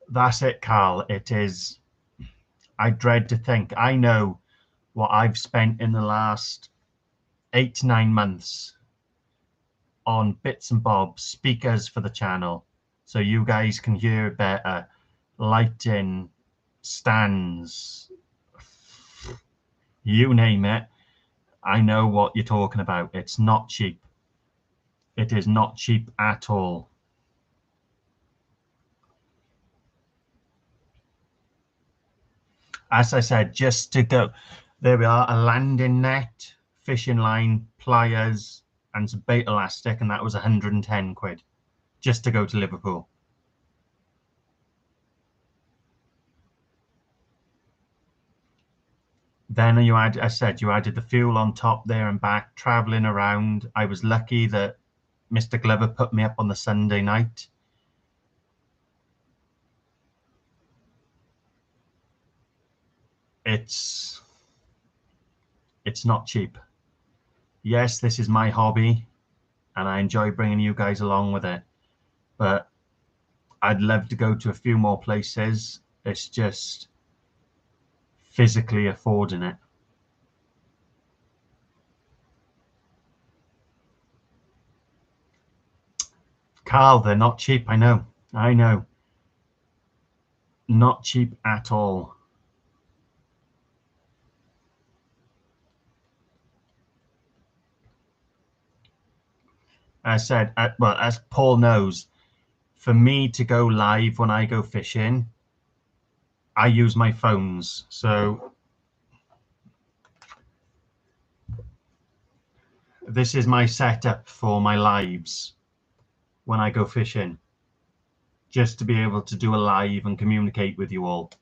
That's it, Carl. It is. I dread to think. I know what I've spent in the last 8 to 9 months on bits and bobs, speakers for the channel, so you guys can hear better, lighting, stands, you name it. I know what you're talking about. It's not cheap. It is not cheap at all. As I said, just to go, there we are, a landing net, fishing line, pliers, and some bait elastic, and that was 110 quid just to go to Liverpool. Then you add, I said, you added the fuel on top there and back, traveling around. I was lucky that Mr. Glover put me up on the Sunday night. It's not cheap. Yes, this is my hobby and I enjoy bringing you guys along with it, but I'd love to go to a few more places. It's just physically affording it. Carl, they're not cheap. I know. Not cheap at all. I said, well, as Paul knows, for me to go live when I go fishing, I use my phones. So this is my setup for my lives when I go fishing, just to be able to do a live and communicate with you all.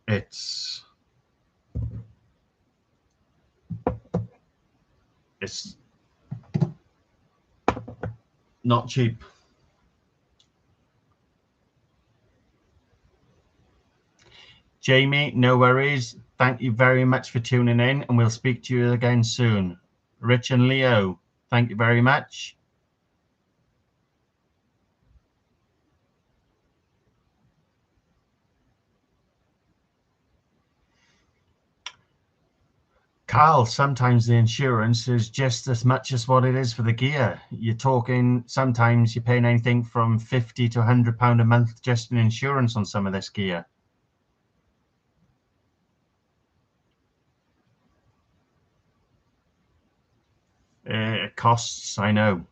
It's not cheap. Jamie, no worries. Thank you very much for tuning in, and we'll speak to you again soon. Rich and Leo, thank you very much. Carl, sometimes the insurance is just as much as what it is for the gear. You're talking, sometimes you're paying anything from £50 to £100 a month just in insurance on some of this gear. It costs, I know.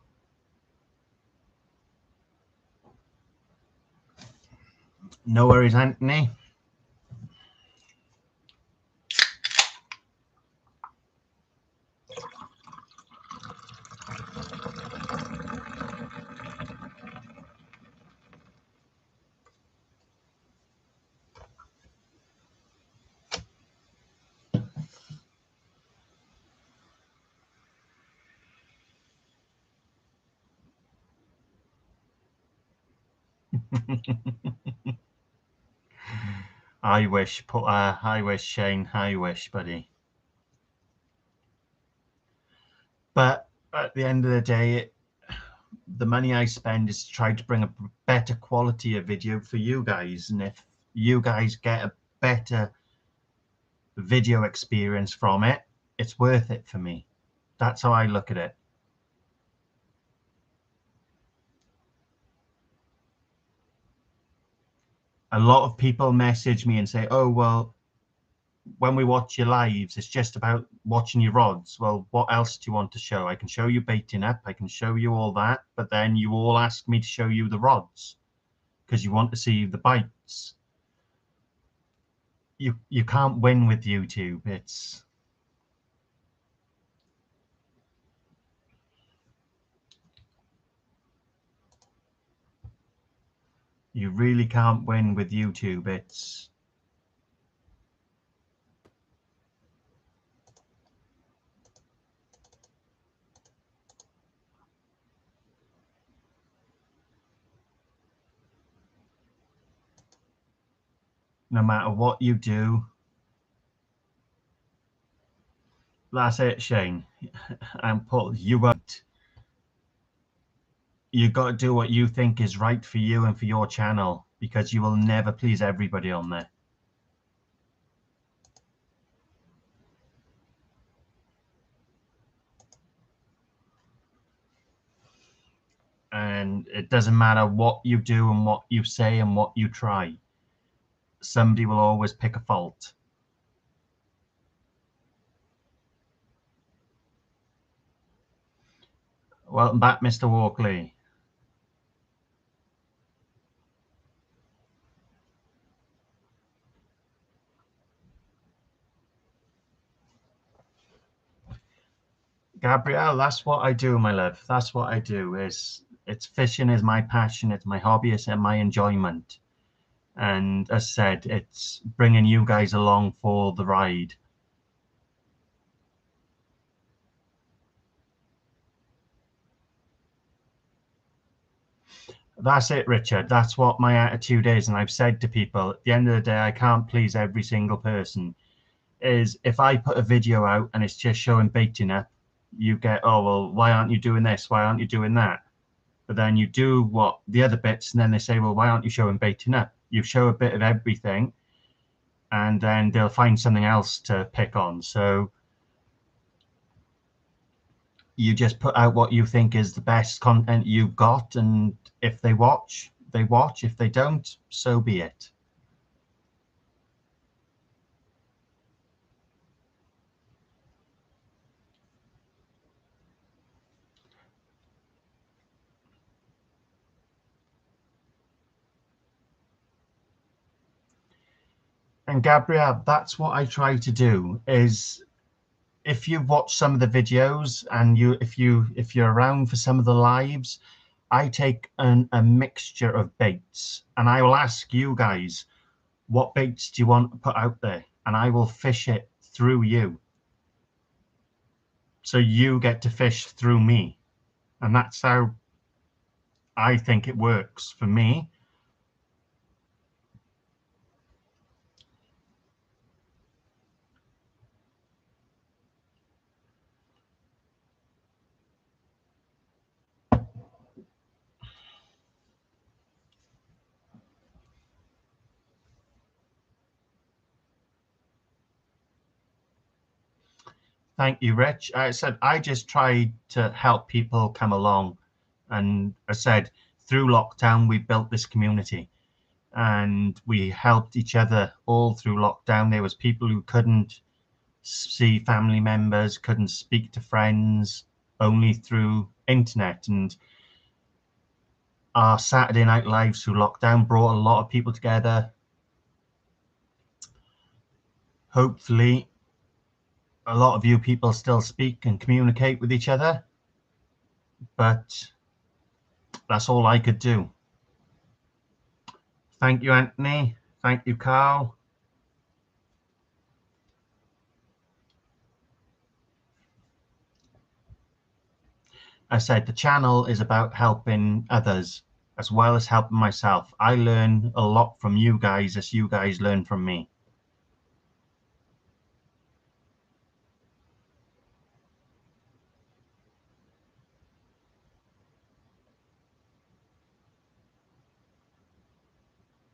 No worries, Anthony. I wish, Shane, I wish, buddy. But at the end of the day, the money I spend is to try to bring a better quality of video for you guys. And if you guys get a better video experience from it, it's worth it for me. That's how I look at it. A lot of people message me and say, oh, well, when we watch your lives, it's just about watching your rods. Well, what else do you want to show? I can show you baiting up, I can show you all that, but then you all ask me to show you the rods because you want to see the bites. You can't win with YouTube. It's you really can't win with YouTube. It's no matter what you do. That's it, Shane. And Paul, you won't. You got to do what you think is right for you and for your channel, because you will never please everybody on there. And it doesn't matter what you do and what you say and what you try. Somebody will always pick a fault. Welcome back, Mr. Walkley. Gabrielle, that's what I do, my love. That's what I do. It's fishing is my passion. It's my hobby. It's my enjoyment. And as said, it's bringing you guys along for the ride. That's it, Richard. That's what my attitude is. And I've said to people, at the end of the day, I can't please every single person. Is if I put a video out and it's just showing baiting up, you get, oh, well, why aren't you doing this? Why aren't you doing that? But then you do what the other bits, and then they say, well, why aren't you showing baiting up? You show a bit of everything, and then they'll find something else to pick on. So you just put out what you think is the best content you've got, and if they watch, they watch. If they don't, so be it. And Gabrielle, that's what I try to do. Is if you've watched some of the videos, and if you're around for some of the lives, I take a mixture of baits, and I will ask you guys, what baits do you want to put out there? And I will fish it through you. So you get to fish through me. And that's how I think it works for me. Thank you, Rich. I said I just try to help people come along. And I said, through lockdown, we built this community, and we helped each other all through lockdown. There was people who couldn't see family members, couldn't speak to friends, only through internet. And our Saturday Night Lives through lockdown brought a lot of people together. Hopefully, a lot of you people still speak and communicate with each other, but that's all I could do. Thank you, Anthony. Thank you, Carl. I said the channel is about helping others as well as helping myself. I learn a lot from you guys as you guys learn from me.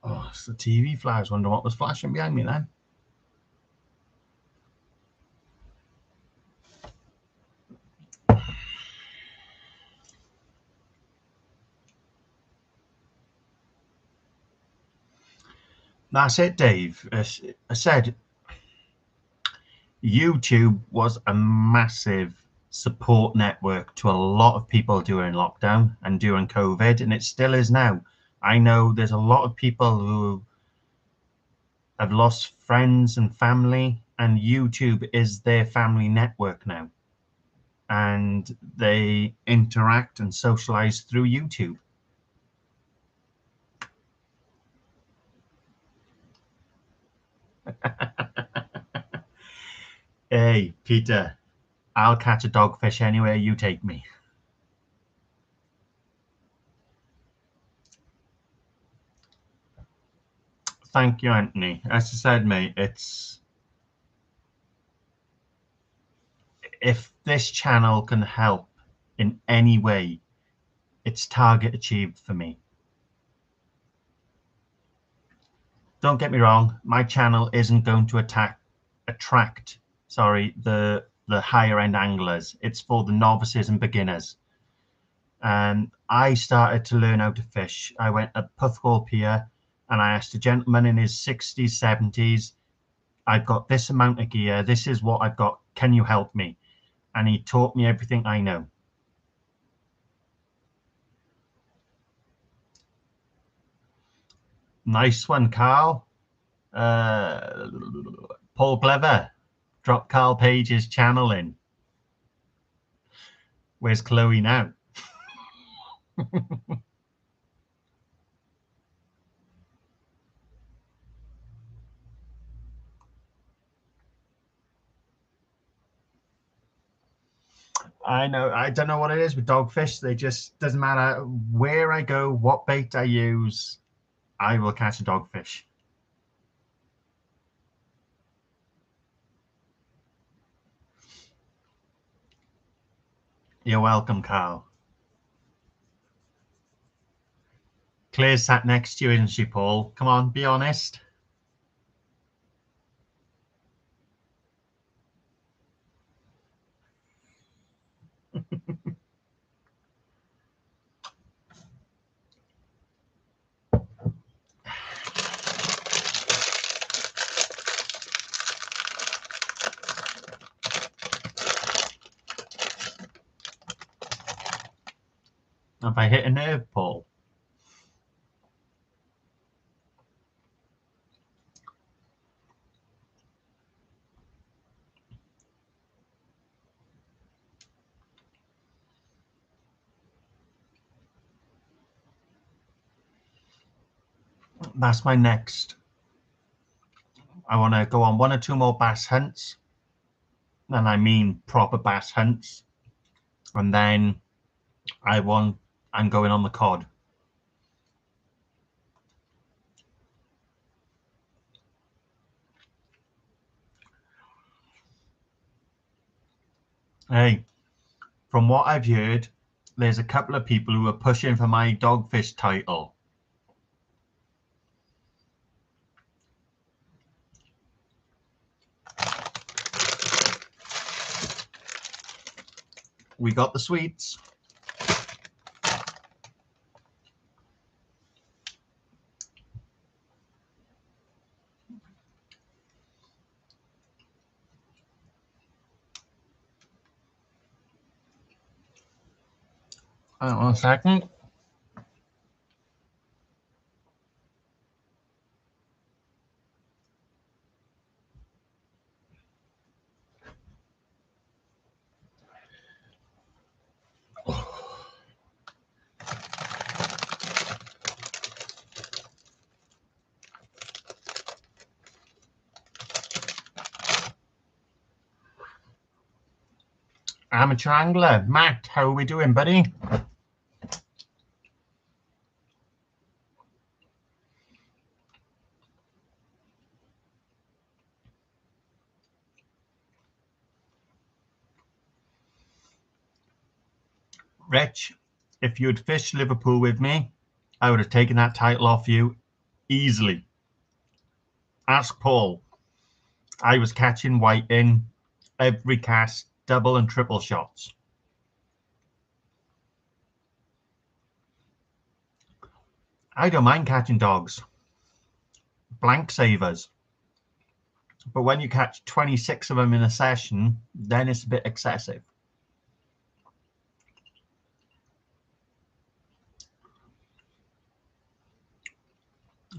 Oh, it's the TV flash. Wonder what was flashing behind me then. That's it, Dave. As I said, YouTube was a massive support network to a lot of people during lockdown and during COVID, and it still is now. I know there's a lot of people who have lost friends and family, and YouTube is their family network now. And they interact and socialize through YouTube. Hey, Peter, I'll catch a dogfish anywhere you take me. Thank you, Anthony. As I said, mate, it's if this channel can help in any way, it's target achieved for me. Don't get me wrong, my channel isn't going to attract the higher end anglers. It's for the novices and beginners. And I started to learn how to fish. I went to Puthwall Pier and I asked a gentleman in his 60s, 70s, I've got this amount of gear, this is what I've got, can you help me? And he taught me everything I know. Nice one, Carl. Paul Glover, drop Carl Page's channel in. Where's Chloe now? I know. I don't know what it is with dogfish. They just, doesn't matter where I go, what bait I use, I will catch a dogfish. You're welcome, Carl. Claire's sat next to you, isn't she, Paul? Come on, be honest. Have I hit a nerve, Paul? That's my next. I want to go on 1 or 2 more bass hunts. And I mean proper bass hunts. And then I'm going on the cod. Hey, from what I've heard, there's a couple of people who are pushing for my dogfish title. We got the sweets. Hang on a second. Amateur angler, Matt, how are we doing, buddy? Rich, if you'd fished Liverpool with me, I would have taken that title off you easily. Ask Paul. I was catching whiting every cast, double and triple shots. I don't mind catching dogs, blank savers. But when you catch 26 of them in a session, then it's a bit excessive.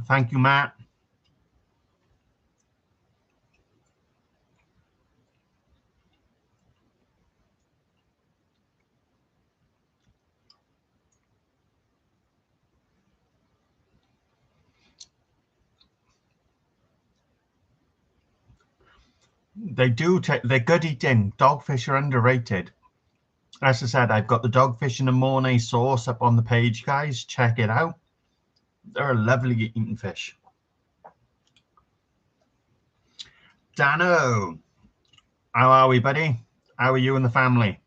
Thank you, Matt. They do they're good eating. Dogfish are underrated. As I said, I've got the dogfish in a Mornay sauce up on the page, guys. Check it out. They're a lovely eating fish. Dano, how are we, buddy? How are you and the family?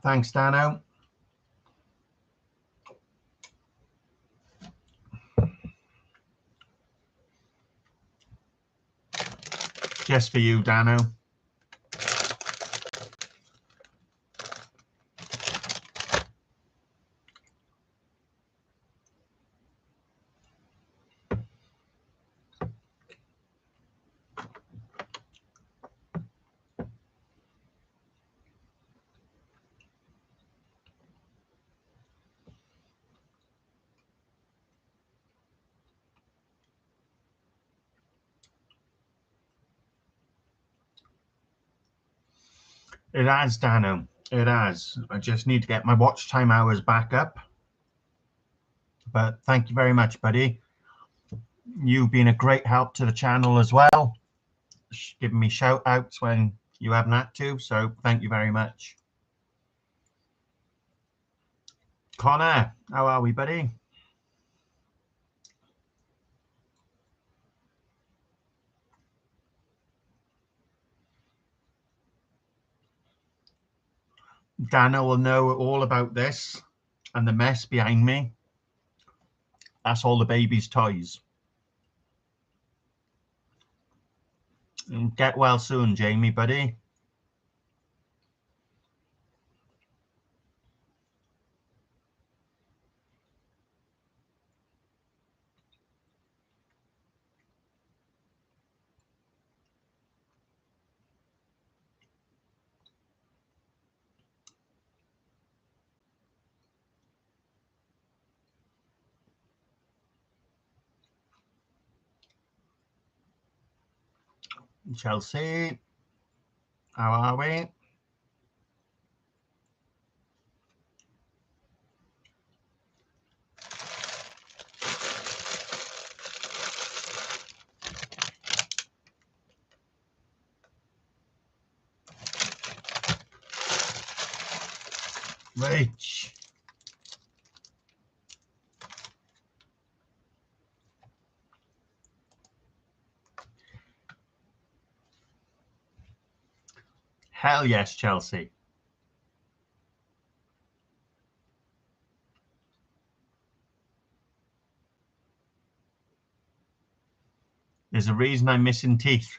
Thanks, Dano. Just for you, Dano. It has, Dano. It has. I just need to get my watch time hours back up. But thank you very much, buddy. You've been a great help to the channel as well. Giving me shout outs when you haven't had to. So thank you very much. Connor, how are we, buddy? Dana will know all about this and the mess behind me. That's all the baby's toys. And get well soon, Jamie, buddy. Chelsea, how are we? Rich. Hell yes, Chelsea. There's a reason I'm missing teeth.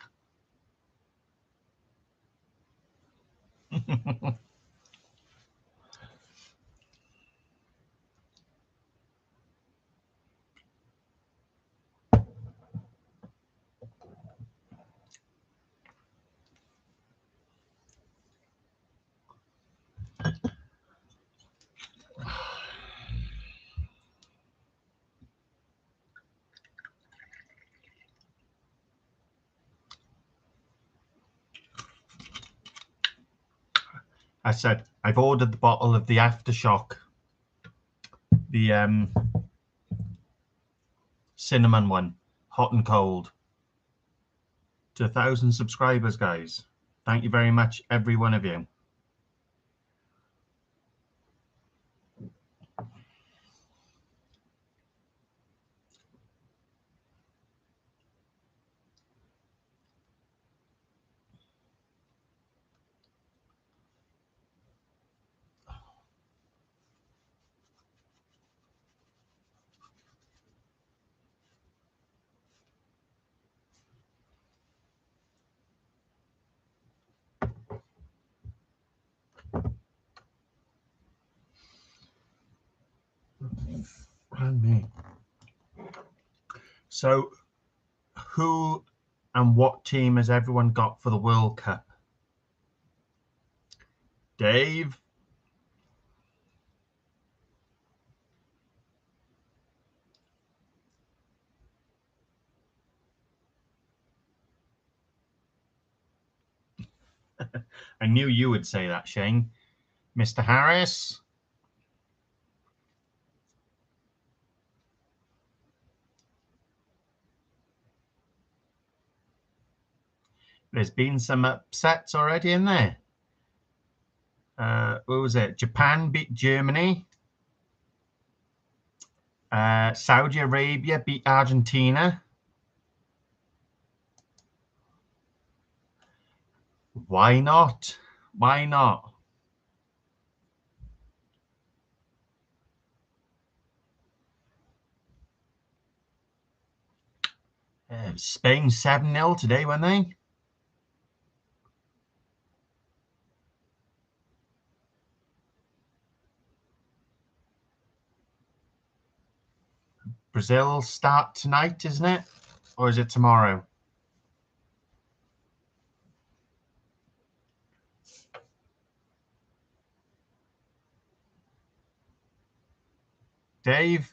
I said I've ordered the bottle of the Aftershock, the cinnamon one, hot and cold. To 1,000 subscribers, guys. Thank you very much, every one of you. And me. So, who and what team has everyone got for the World Cup? Dave? I knew you would say that, Shane. Mr. Harris? There's been some upsets already in there. What was it? Japan beat Germany. Saudi Arabia beat Argentina. Why not? Why not? Spain 7-0 today, weren't they? Brazil start tonight, isn't it? Or is it tomorrow? Dave,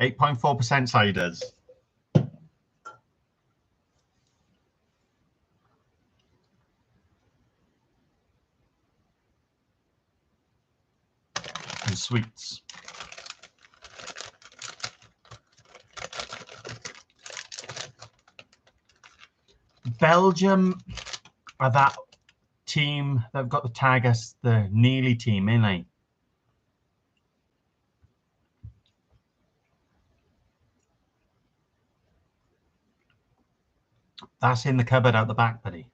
8.4% ciders. And sweets. Belgium are that team that have got the tag as the Neely team, ain't they? That's in the cupboard out the back, buddy.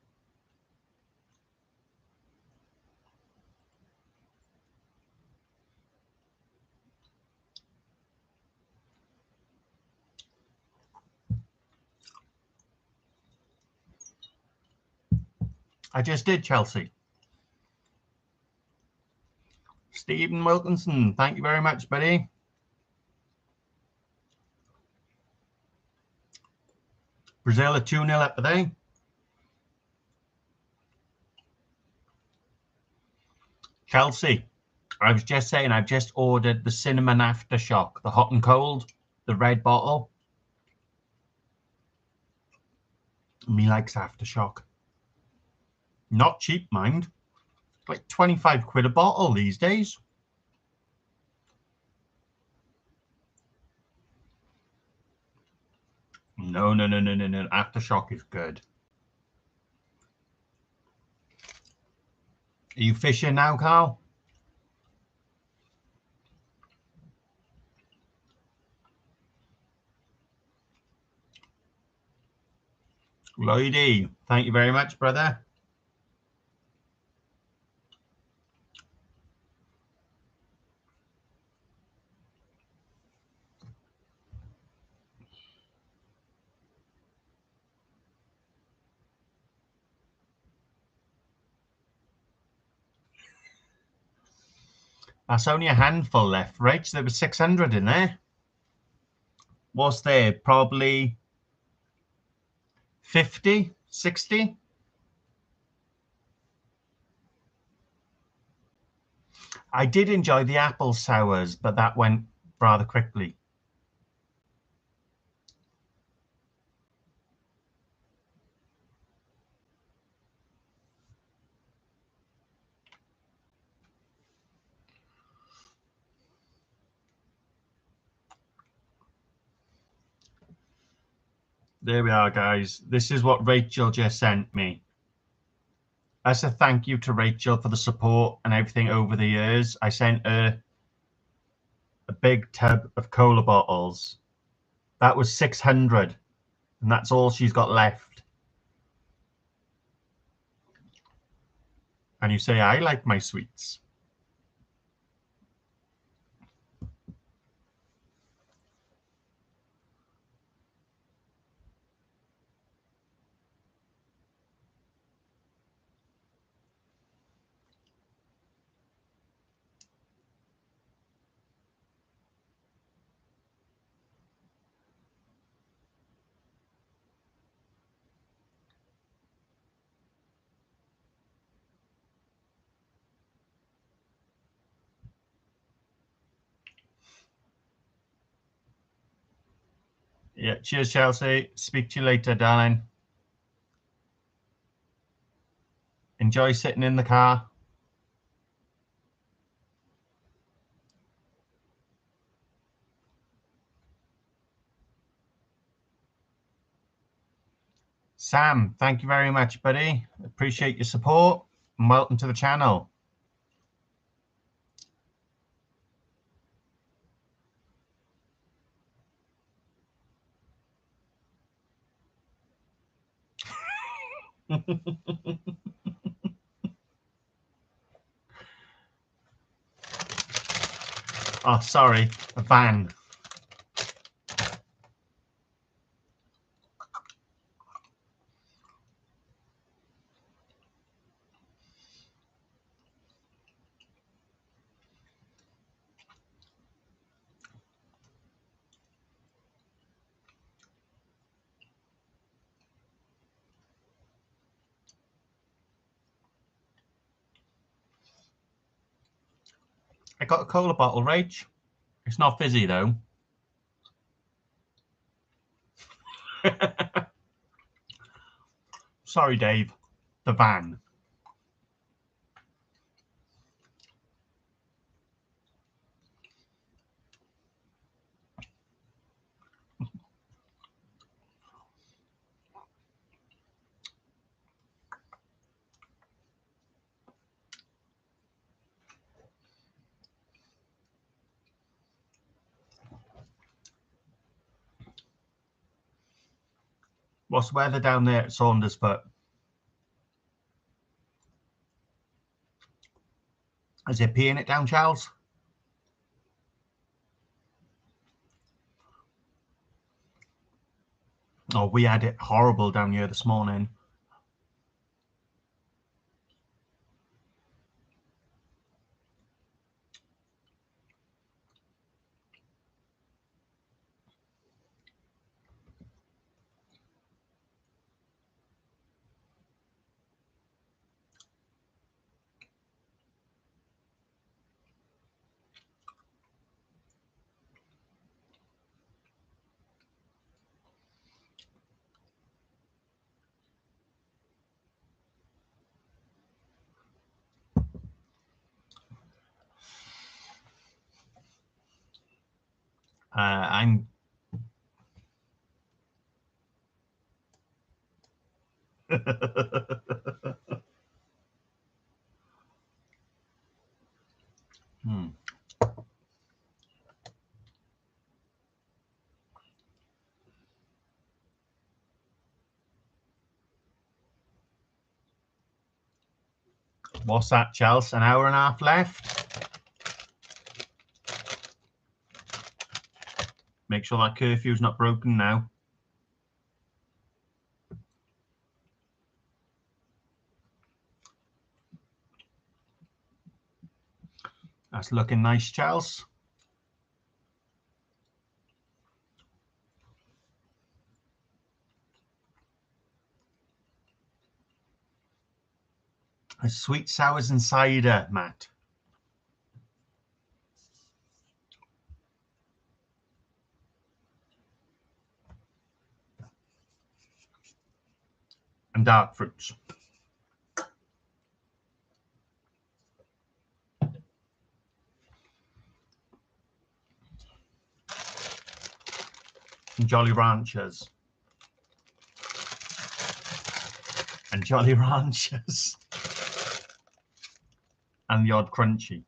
I just did, Chelsea. Stephen Wilkinson, thank you very much, buddy. Brazil are 2-0 up today. Chelsea, I was just saying, I've just ordered the cinnamon aftershock, the hot and cold, the red bottle. Me likes aftershock. Not cheap, mind. Like 25 quid a bottle these days. No. Aftershock is good. Are you fishing now, Carl? Lloydie, thank you very much, brother. That's only a handful left, right? So there was 600 in there. What's there? Probably 50, 60? I did enjoy the apple sours, but that went rather quickly. There we are, guys. This is what Rachel just sent me. As a thank you to Rachel for the support and everything over the years, I sent her a big tub of cola bottles. That was 600, and that's all she's got left. And you say, I like my sweets. Yeah, cheers, Chelsea. Speak to you later, darling. Enjoy sitting in the car. Sam, thank you very much, buddy. Appreciate your support and welcome to the channel. Oh, sorry, a van. got a cola bottle, Rach. It's not fizzy though. Sorry, Dave. The van. What's the weather down there at Saundersfoot? Is it peeing it down, Charles? Oh, we had it horrible down here this morning. I'm What's that, Charles? An hour and a half left. Make sure that curfew's not broken now. That's looking nice, Charles. A sweet sours and cider, Matt. And dark fruits. And Jolly Ranchers. And Jolly Ranchers. And the odd crunchy.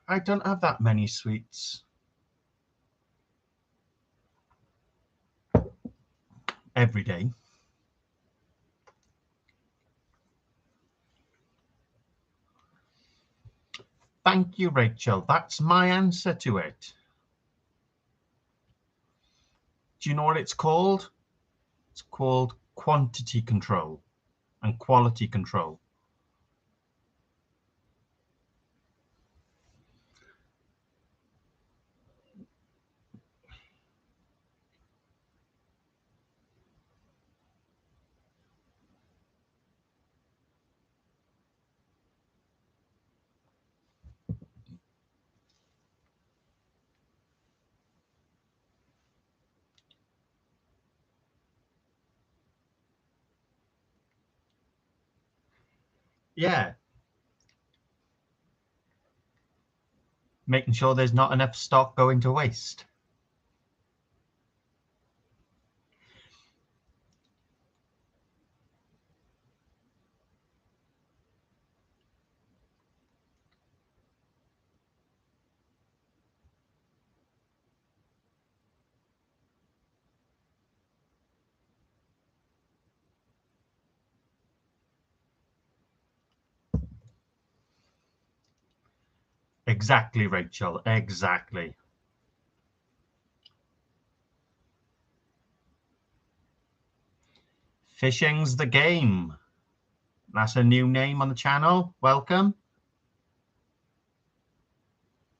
I don't have that many sweets. Every day. Thank you, Rachel. That's my answer to it. Do you know what it's called? It's called quantity control and quality control. Yeah. Making sure there's not enough stock going to waste. Exactly, Rachel. Exactly. Fishing's the game. That's a new name on the channel. Welcome.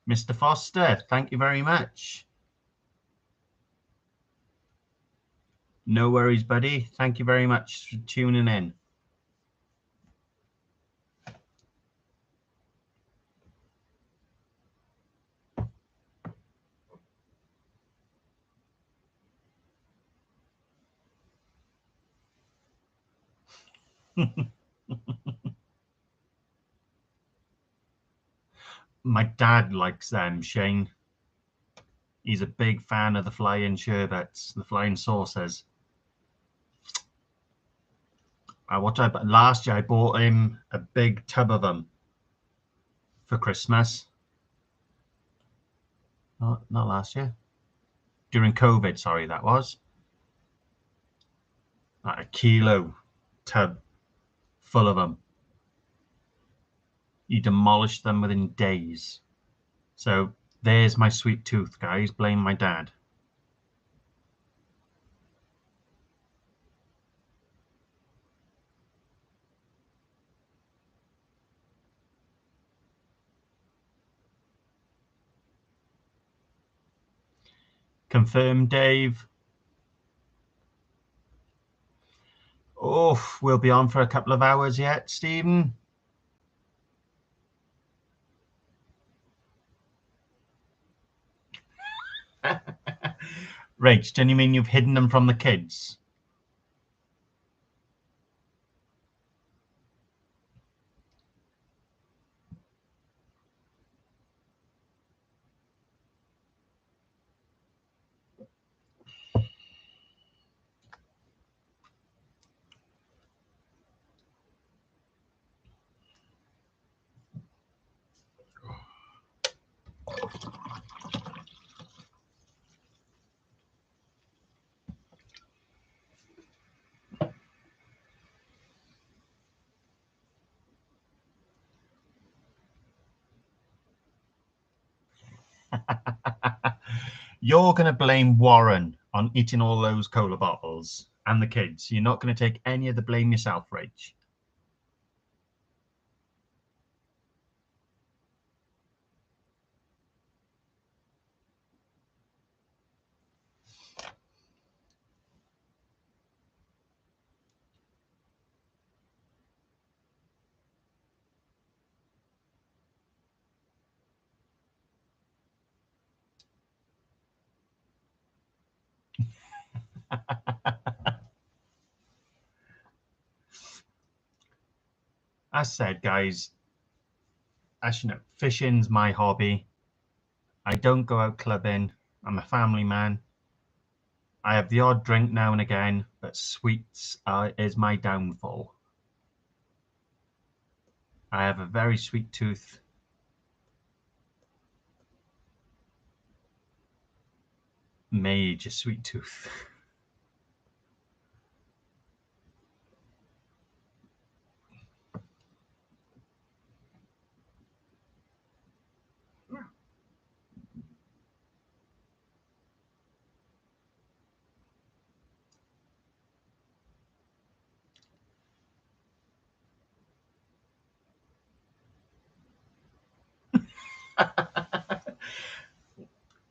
Mr. Foster, thank you very much. No worries, buddy. Thank you very much for tuning in. My dad likes them, Shane. He's a big fan of the flying sherbets, the flying saucers. Last year I bought him a big tub of them for Christmas. Not last year. During COVID, sorry, that was. Like a kilo tub full of them. He demolished them within days. So there's my sweet tooth, guys. Blame my dad. Confirmed, Dave. Oh, we'll be on for a couple of hours yet, Stephen. Rach, do you mean you've hidden them from the kids? You're going to blame Warren on eating all those cola bottles and the kids. You're not going to take any of the blame yourself, Rach. As said, guys, as you know, fishing's my hobby. I don't go out clubbing. I'm a family man. I have the odd drink now and again, but sweets is my downfall. I have a very sweet tooth. Major sweet tooth.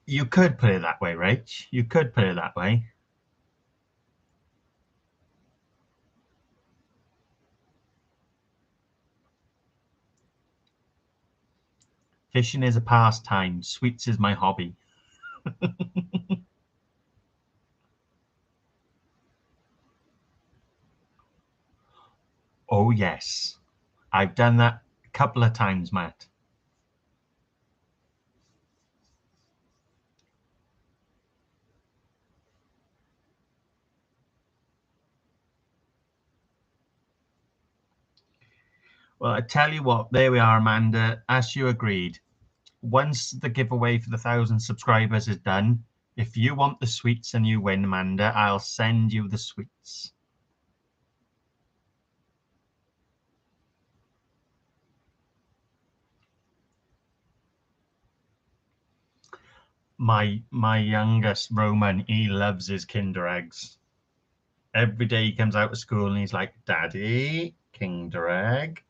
You could put it that way, Rach. You could put it that way. Fishing is a pastime. Sweets is my hobby. Oh, yes. I've done that a couple of times, Matt. Well, I tell you what, there we are, Amanda. As you agreed, once the giveaway for the 1,000 subscribers is done, if you want the sweets and you win, Amanda, I'll send you the sweets. My youngest Roman, he loves his Kinder eggs. Every day he comes out of school and he's like, Daddy, Kinder egg.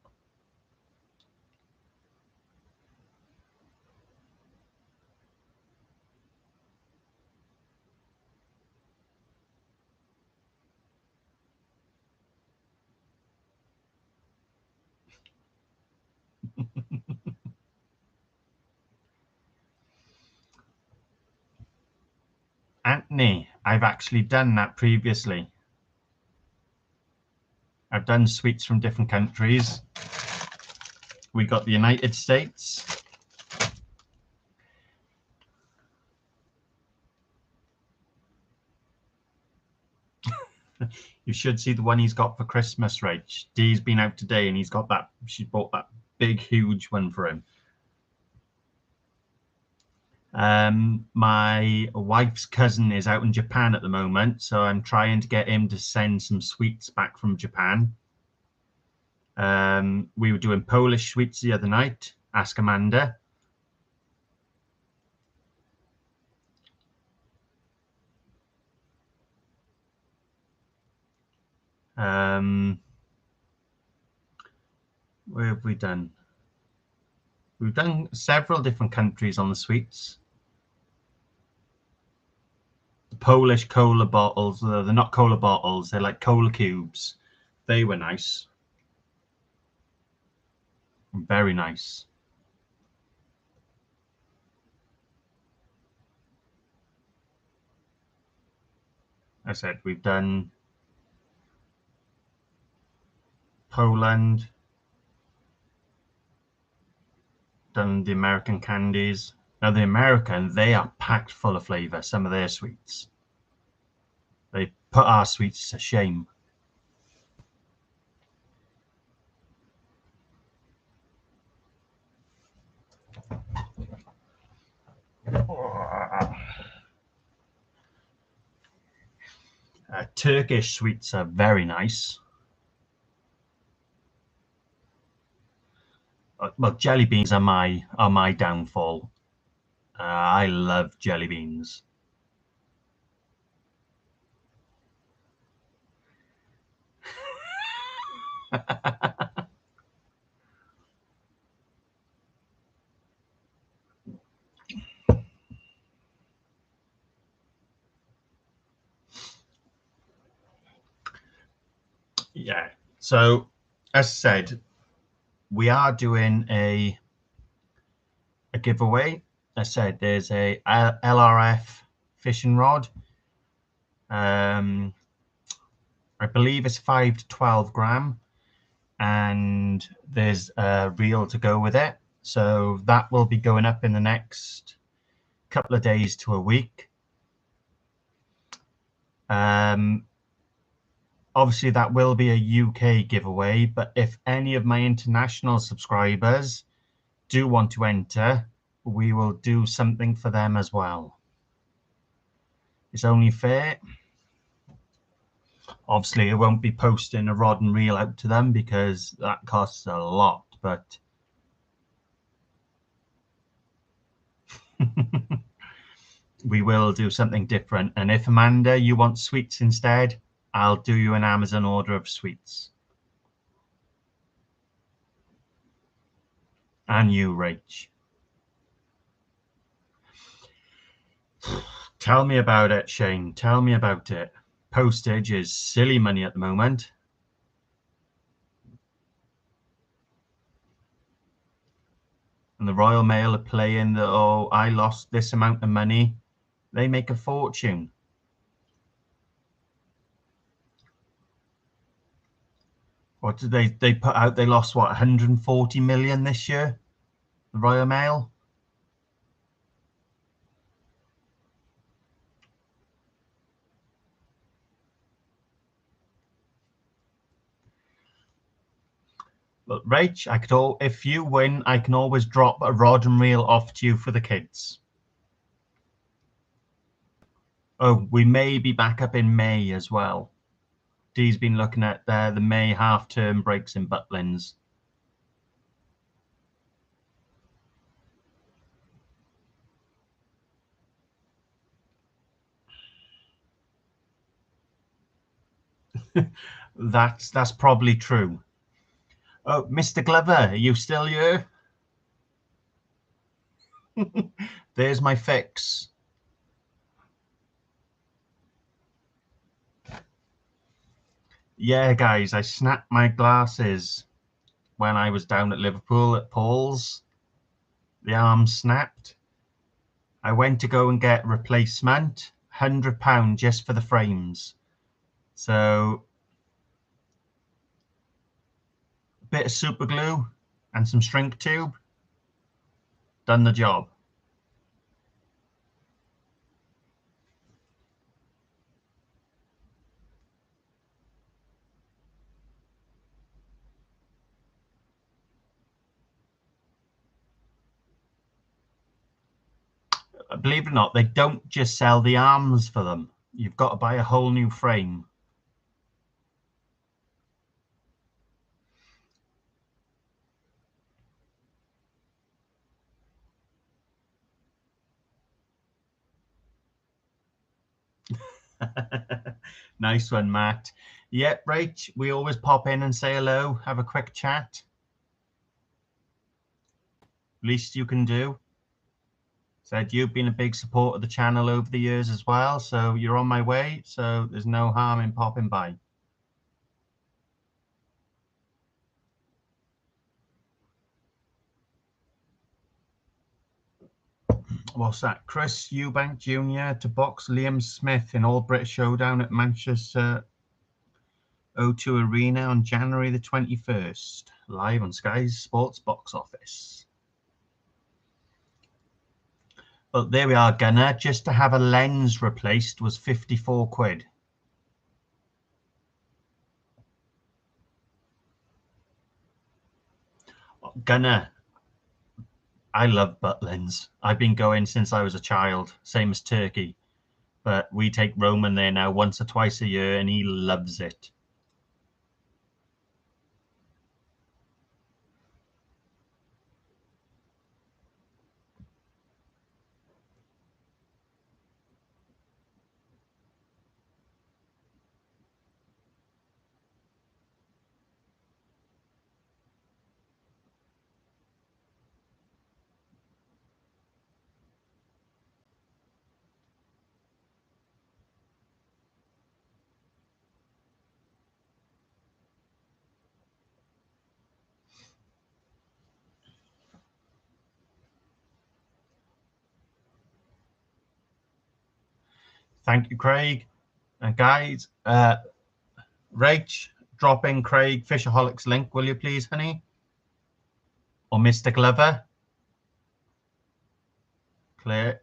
Anthony, I've actually done that previously. I've done sweets from different countries. We got the United States. You should see the one he's got for Christmas, Rach. Dee's been out today and he's got that. She bought that big, huge one for him. My wife's cousin is out in Japan at the moment, so I'm trying to get him to send some sweets back from Japan. We were doing Polish sweets the other night. Ask Amanda. Where have we done? We've done several different countries on the sweets. The Polish cola bottles, they're not cola bottles, they're like cola cubes. They were nice. Very nice. I said we've done Poland, done the American candies. Now the American, they are packed full of flavor, some of their sweets. They put our sweets to shame. Turkish sweets are very nice. Well, jelly beans are my downfall. I love jelly beans. Yeah. So, as I said, we are doing a giveaway. As I said, there's a LRF fishing rod. I believe it's 5 to 12 gram, and there's a reel to go with it. So that will be going up in the next couple of days to a week. Obviously, that will be a UK giveaway, but if any of my international subscribers do want to enter, we will do something for them as well. It's only fair. Obviously, it won't be posting a rod and reel out to them because that costs a lot, but we will do something different. And if Amanda, you want sweets instead, I'll do you an Amazon order of sweets. And you, Rach. Tell me about it, Shane. Tell me about it. Postage is silly money at the moment. And the Royal Mail are playing the, oh, I lost this amount of money. They make a fortune. What did they put out? They lost what, 140 million this year? The Royal Mail. But Rach, if you win, I can always drop a rod and reel off to you for the kids. Oh, we may be back up in May as well. Dee's been looking at the May half-term breaks in Butlins. That's probably true. Oh, Mr. Glover, are you still here? There's my fix. Yeah, guys, I snapped my glasses when I was down at Liverpool at Paul's. The arm snapped. I went to go and get replacement, £100 just for the frames. So a bit of super glue and some shrink tube, done the job. Believe it or not, they don't just sell the arms for them. You've got to buy a whole new frame. Nice one, Matt. Yep, right. We always pop in and say hello, have a quick chat. Least you can do. Said you've been a big support of the channel over the years as well, so you're on my way, so there's no harm in popping by. What's that? Chris Eubank Jr. to box Liam Smith in All British Showdown at Manchester O2 Arena on January the 21st, live on Sky's Sports Box Office. But there we are, Gunnar. Just to have a lens replaced was 54 quid. Gunnar, I love Butlins. I've been going since I was a child, same as Turkey. But we take Roman there now once or twice a year, and he loves it. Thank you, Craig. And guys, Rach, drop in Craig Fisherholic's link, will you please, honey? Or Mr. Glover? Claire.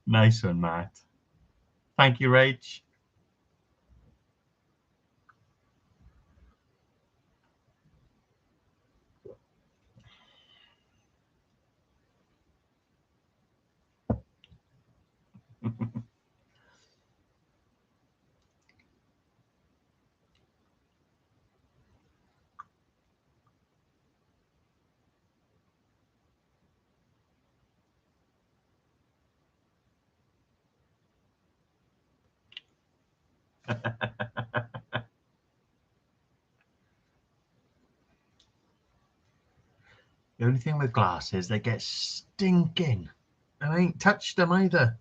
Nice one, Matt. Thank you, Rach. The only thing with glasses, they get stinking. And I ain't touched them either.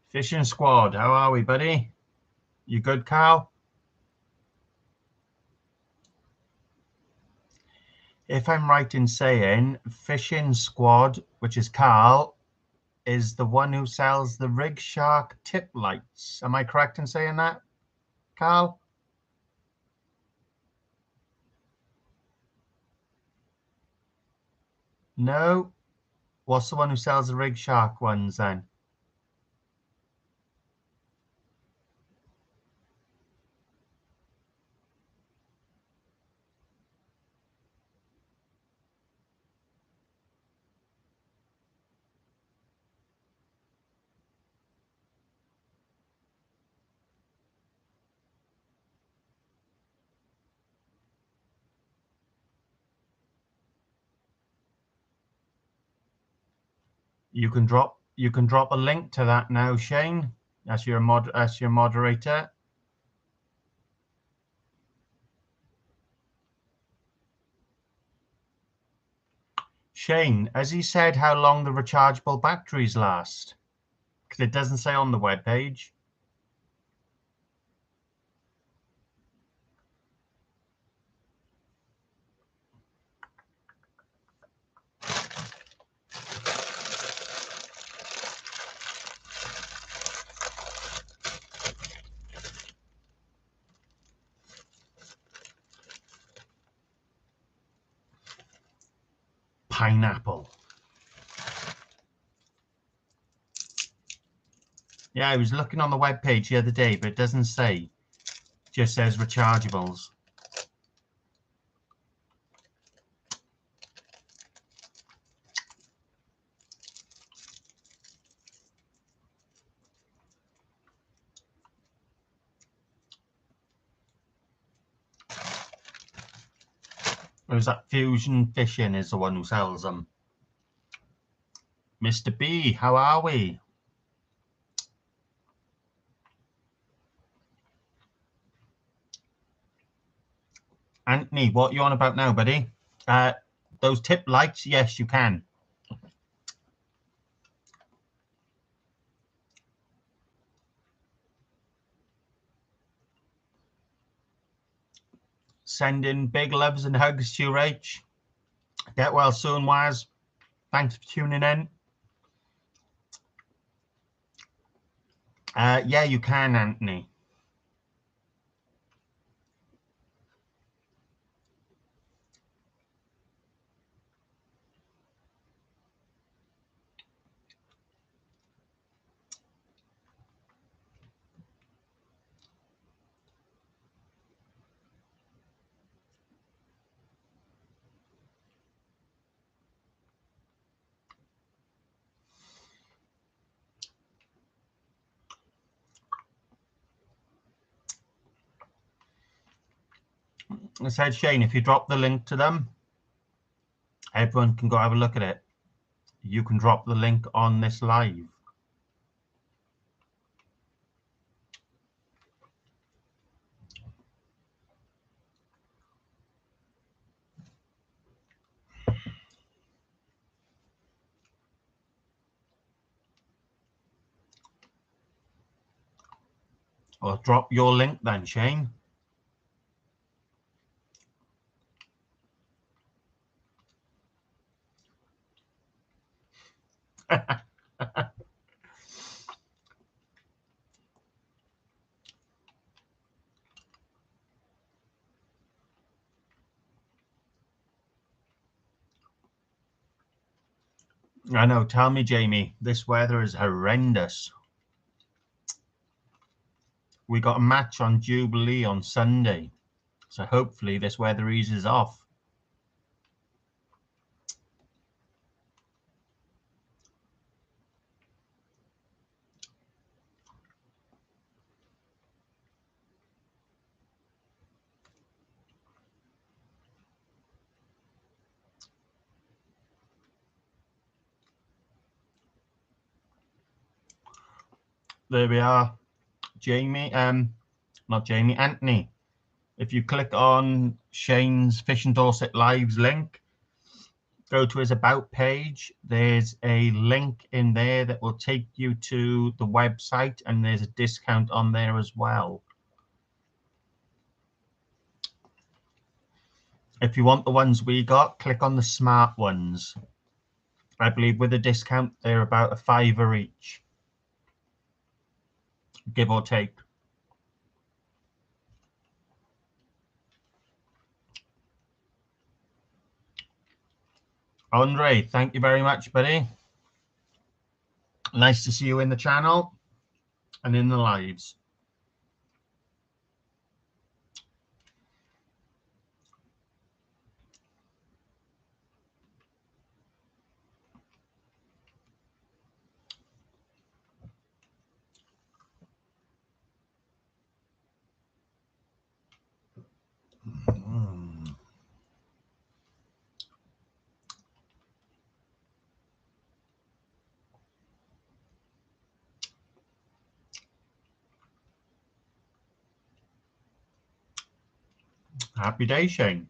Fishing Squad, how are we, buddy? You good, Carl? If I'm right in saying Fishing Squad, which is Carl, is the one who sells the Rig Shark tip lights. Am I correct in saying that, Carl? No? What's the one who sells the Rig Shark ones then? You can drop a link to that now, Shane. That's your moderator. Shane, has he said how long the rechargeable batteries last? Because it doesn't say on the web page. Pineapple. Yeah, I was looking on the web page the other day, but it doesn't say. It just says rechargeables. Or is that Fusion Fishing is the one who sells them? Mr. B, how are we? Anthony, what are you on about now, buddy? Those tip lights, yes, you can. Sending big loves and hugs to you, Rach. Get well soon, Waz. Thanks for tuning in. Yeah, you can, Anthony. I said, Shane, if you drop the link to them, everyone can go have a look at it. You can drop the link on this live. Or drop your link then, Shane. I know, tell me, Jamie, this weather is horrendous. We got a match on Jubilee on Sunday, so hopefully this weather eases off. There we are, Jamie. Not Jamie, Anthony. If you click on Shane's Fishing Dorset Lives link, go to his about page. There's a link in there that will take you to the website, and there's a discount on there as well. If you want the ones we got, click on the smart ones. I believe with a discount, they're about £5 each, give or take. Andre, thank you very much, buddy. Nice to see you in the channel and in the lives. Happy day, Shane.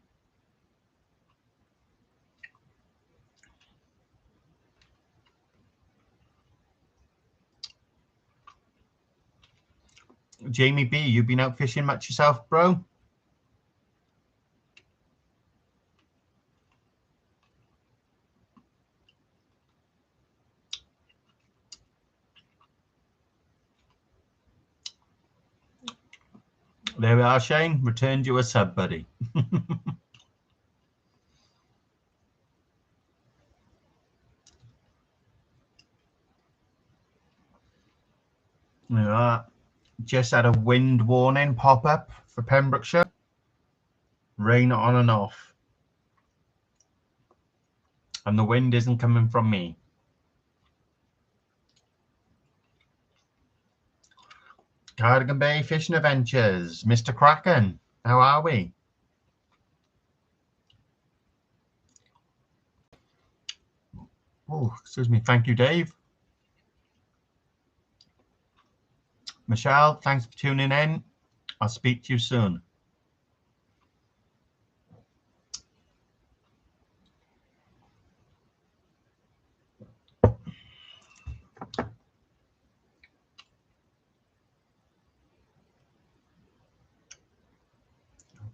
Jamie B, you been out fishing much yourself, bro? There we are, Shane. Returned you a sub, buddy. There we are. Just had a wind warning pop up for Pembrokeshire. Rain on and off. And the wind isn't coming from me. Cardigan Bay Fishing Adventures. Mr. Kraken, how are we? Oh, excuse me. Thank you, Dave. Michelle, thanks for tuning in. I'll speak to you soon.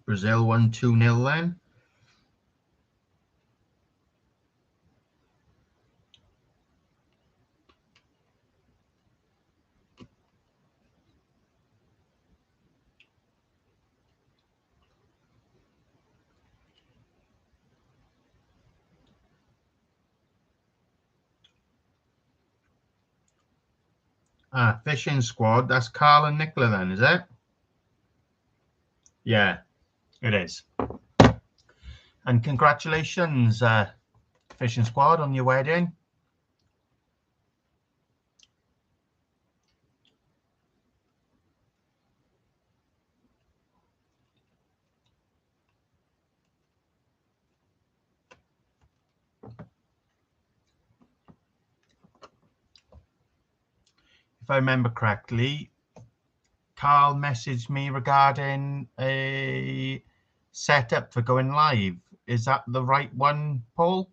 Brazil won 2-0 then. Fishing squad. That's Carl and Nicola then, is it? Yeah, it is. And congratulations, fishing squad, on your wedding. If I remember correctly, Carl messaged me regarding a setup for going live. Is that the right one, Paul?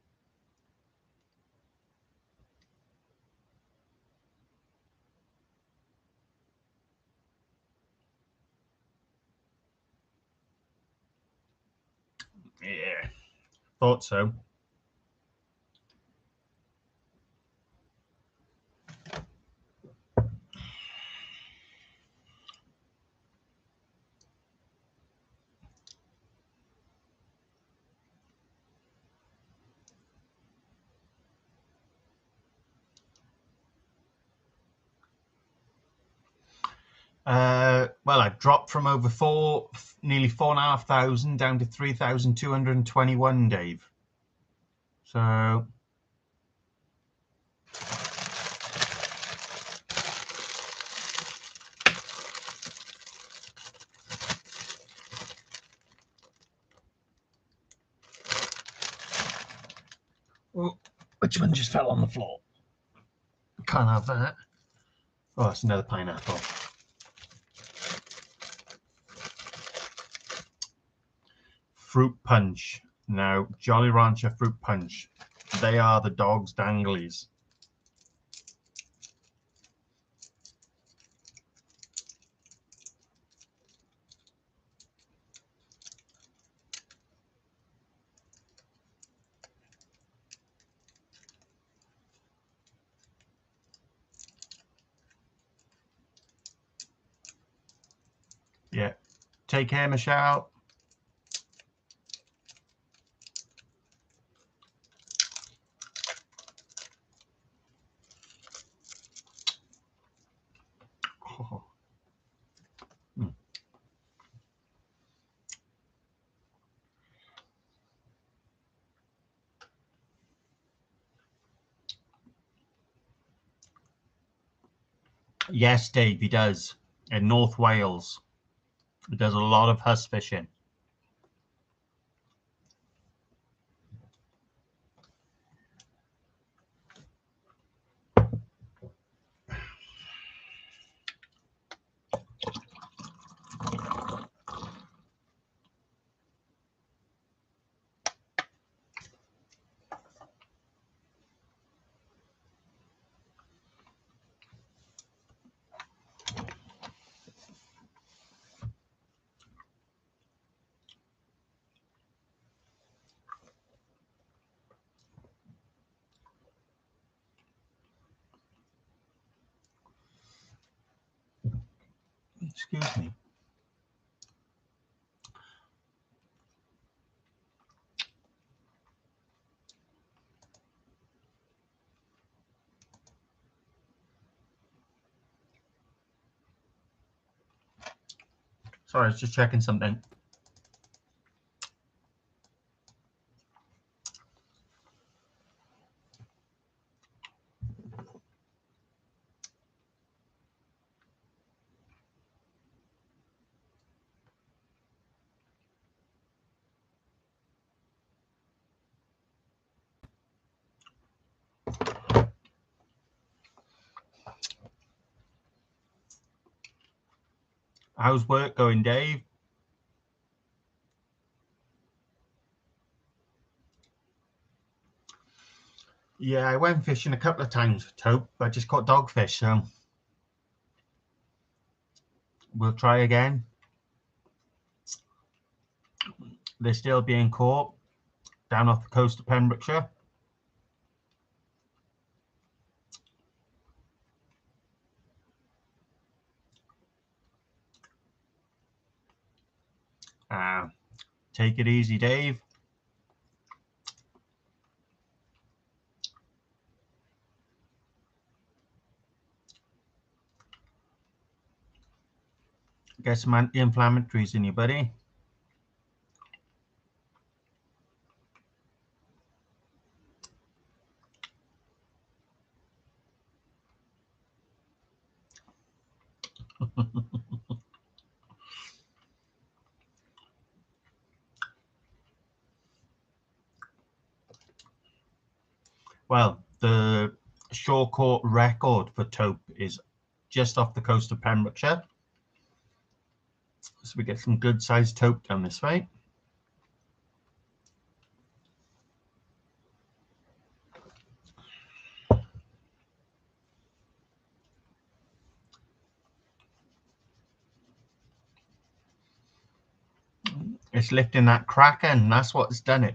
Yeah, thought so. Well, I dropped from over nearly 4,500 down to 3,221, Dave. So oh, which one just fell on the floor? Can't have that. Oh, that's another pineapple. Fruit punch. Now, Jolly Rancher fruit punch. They are the dog's danglies. Yeah. Take care, Michelle. Oh. Yes, Dave, he does. In North Wales. He does a lot of huss fishing. Excuse me. Sorry, I was just checking something. How's work going, Dave? Yeah, I went fishing a couple of times with Tope, but I just caught dogfish, so we'll try again. They're still being caught down off the coast of Pembrokeshire. Take it easy, Dave. Get some anti-inflammatories in you, buddy. Well, the shore caught record for Tope is just off the coast of Pembrokeshire. So we get some good sized Tope down this way. It's lifting that kraken. That's what's done it.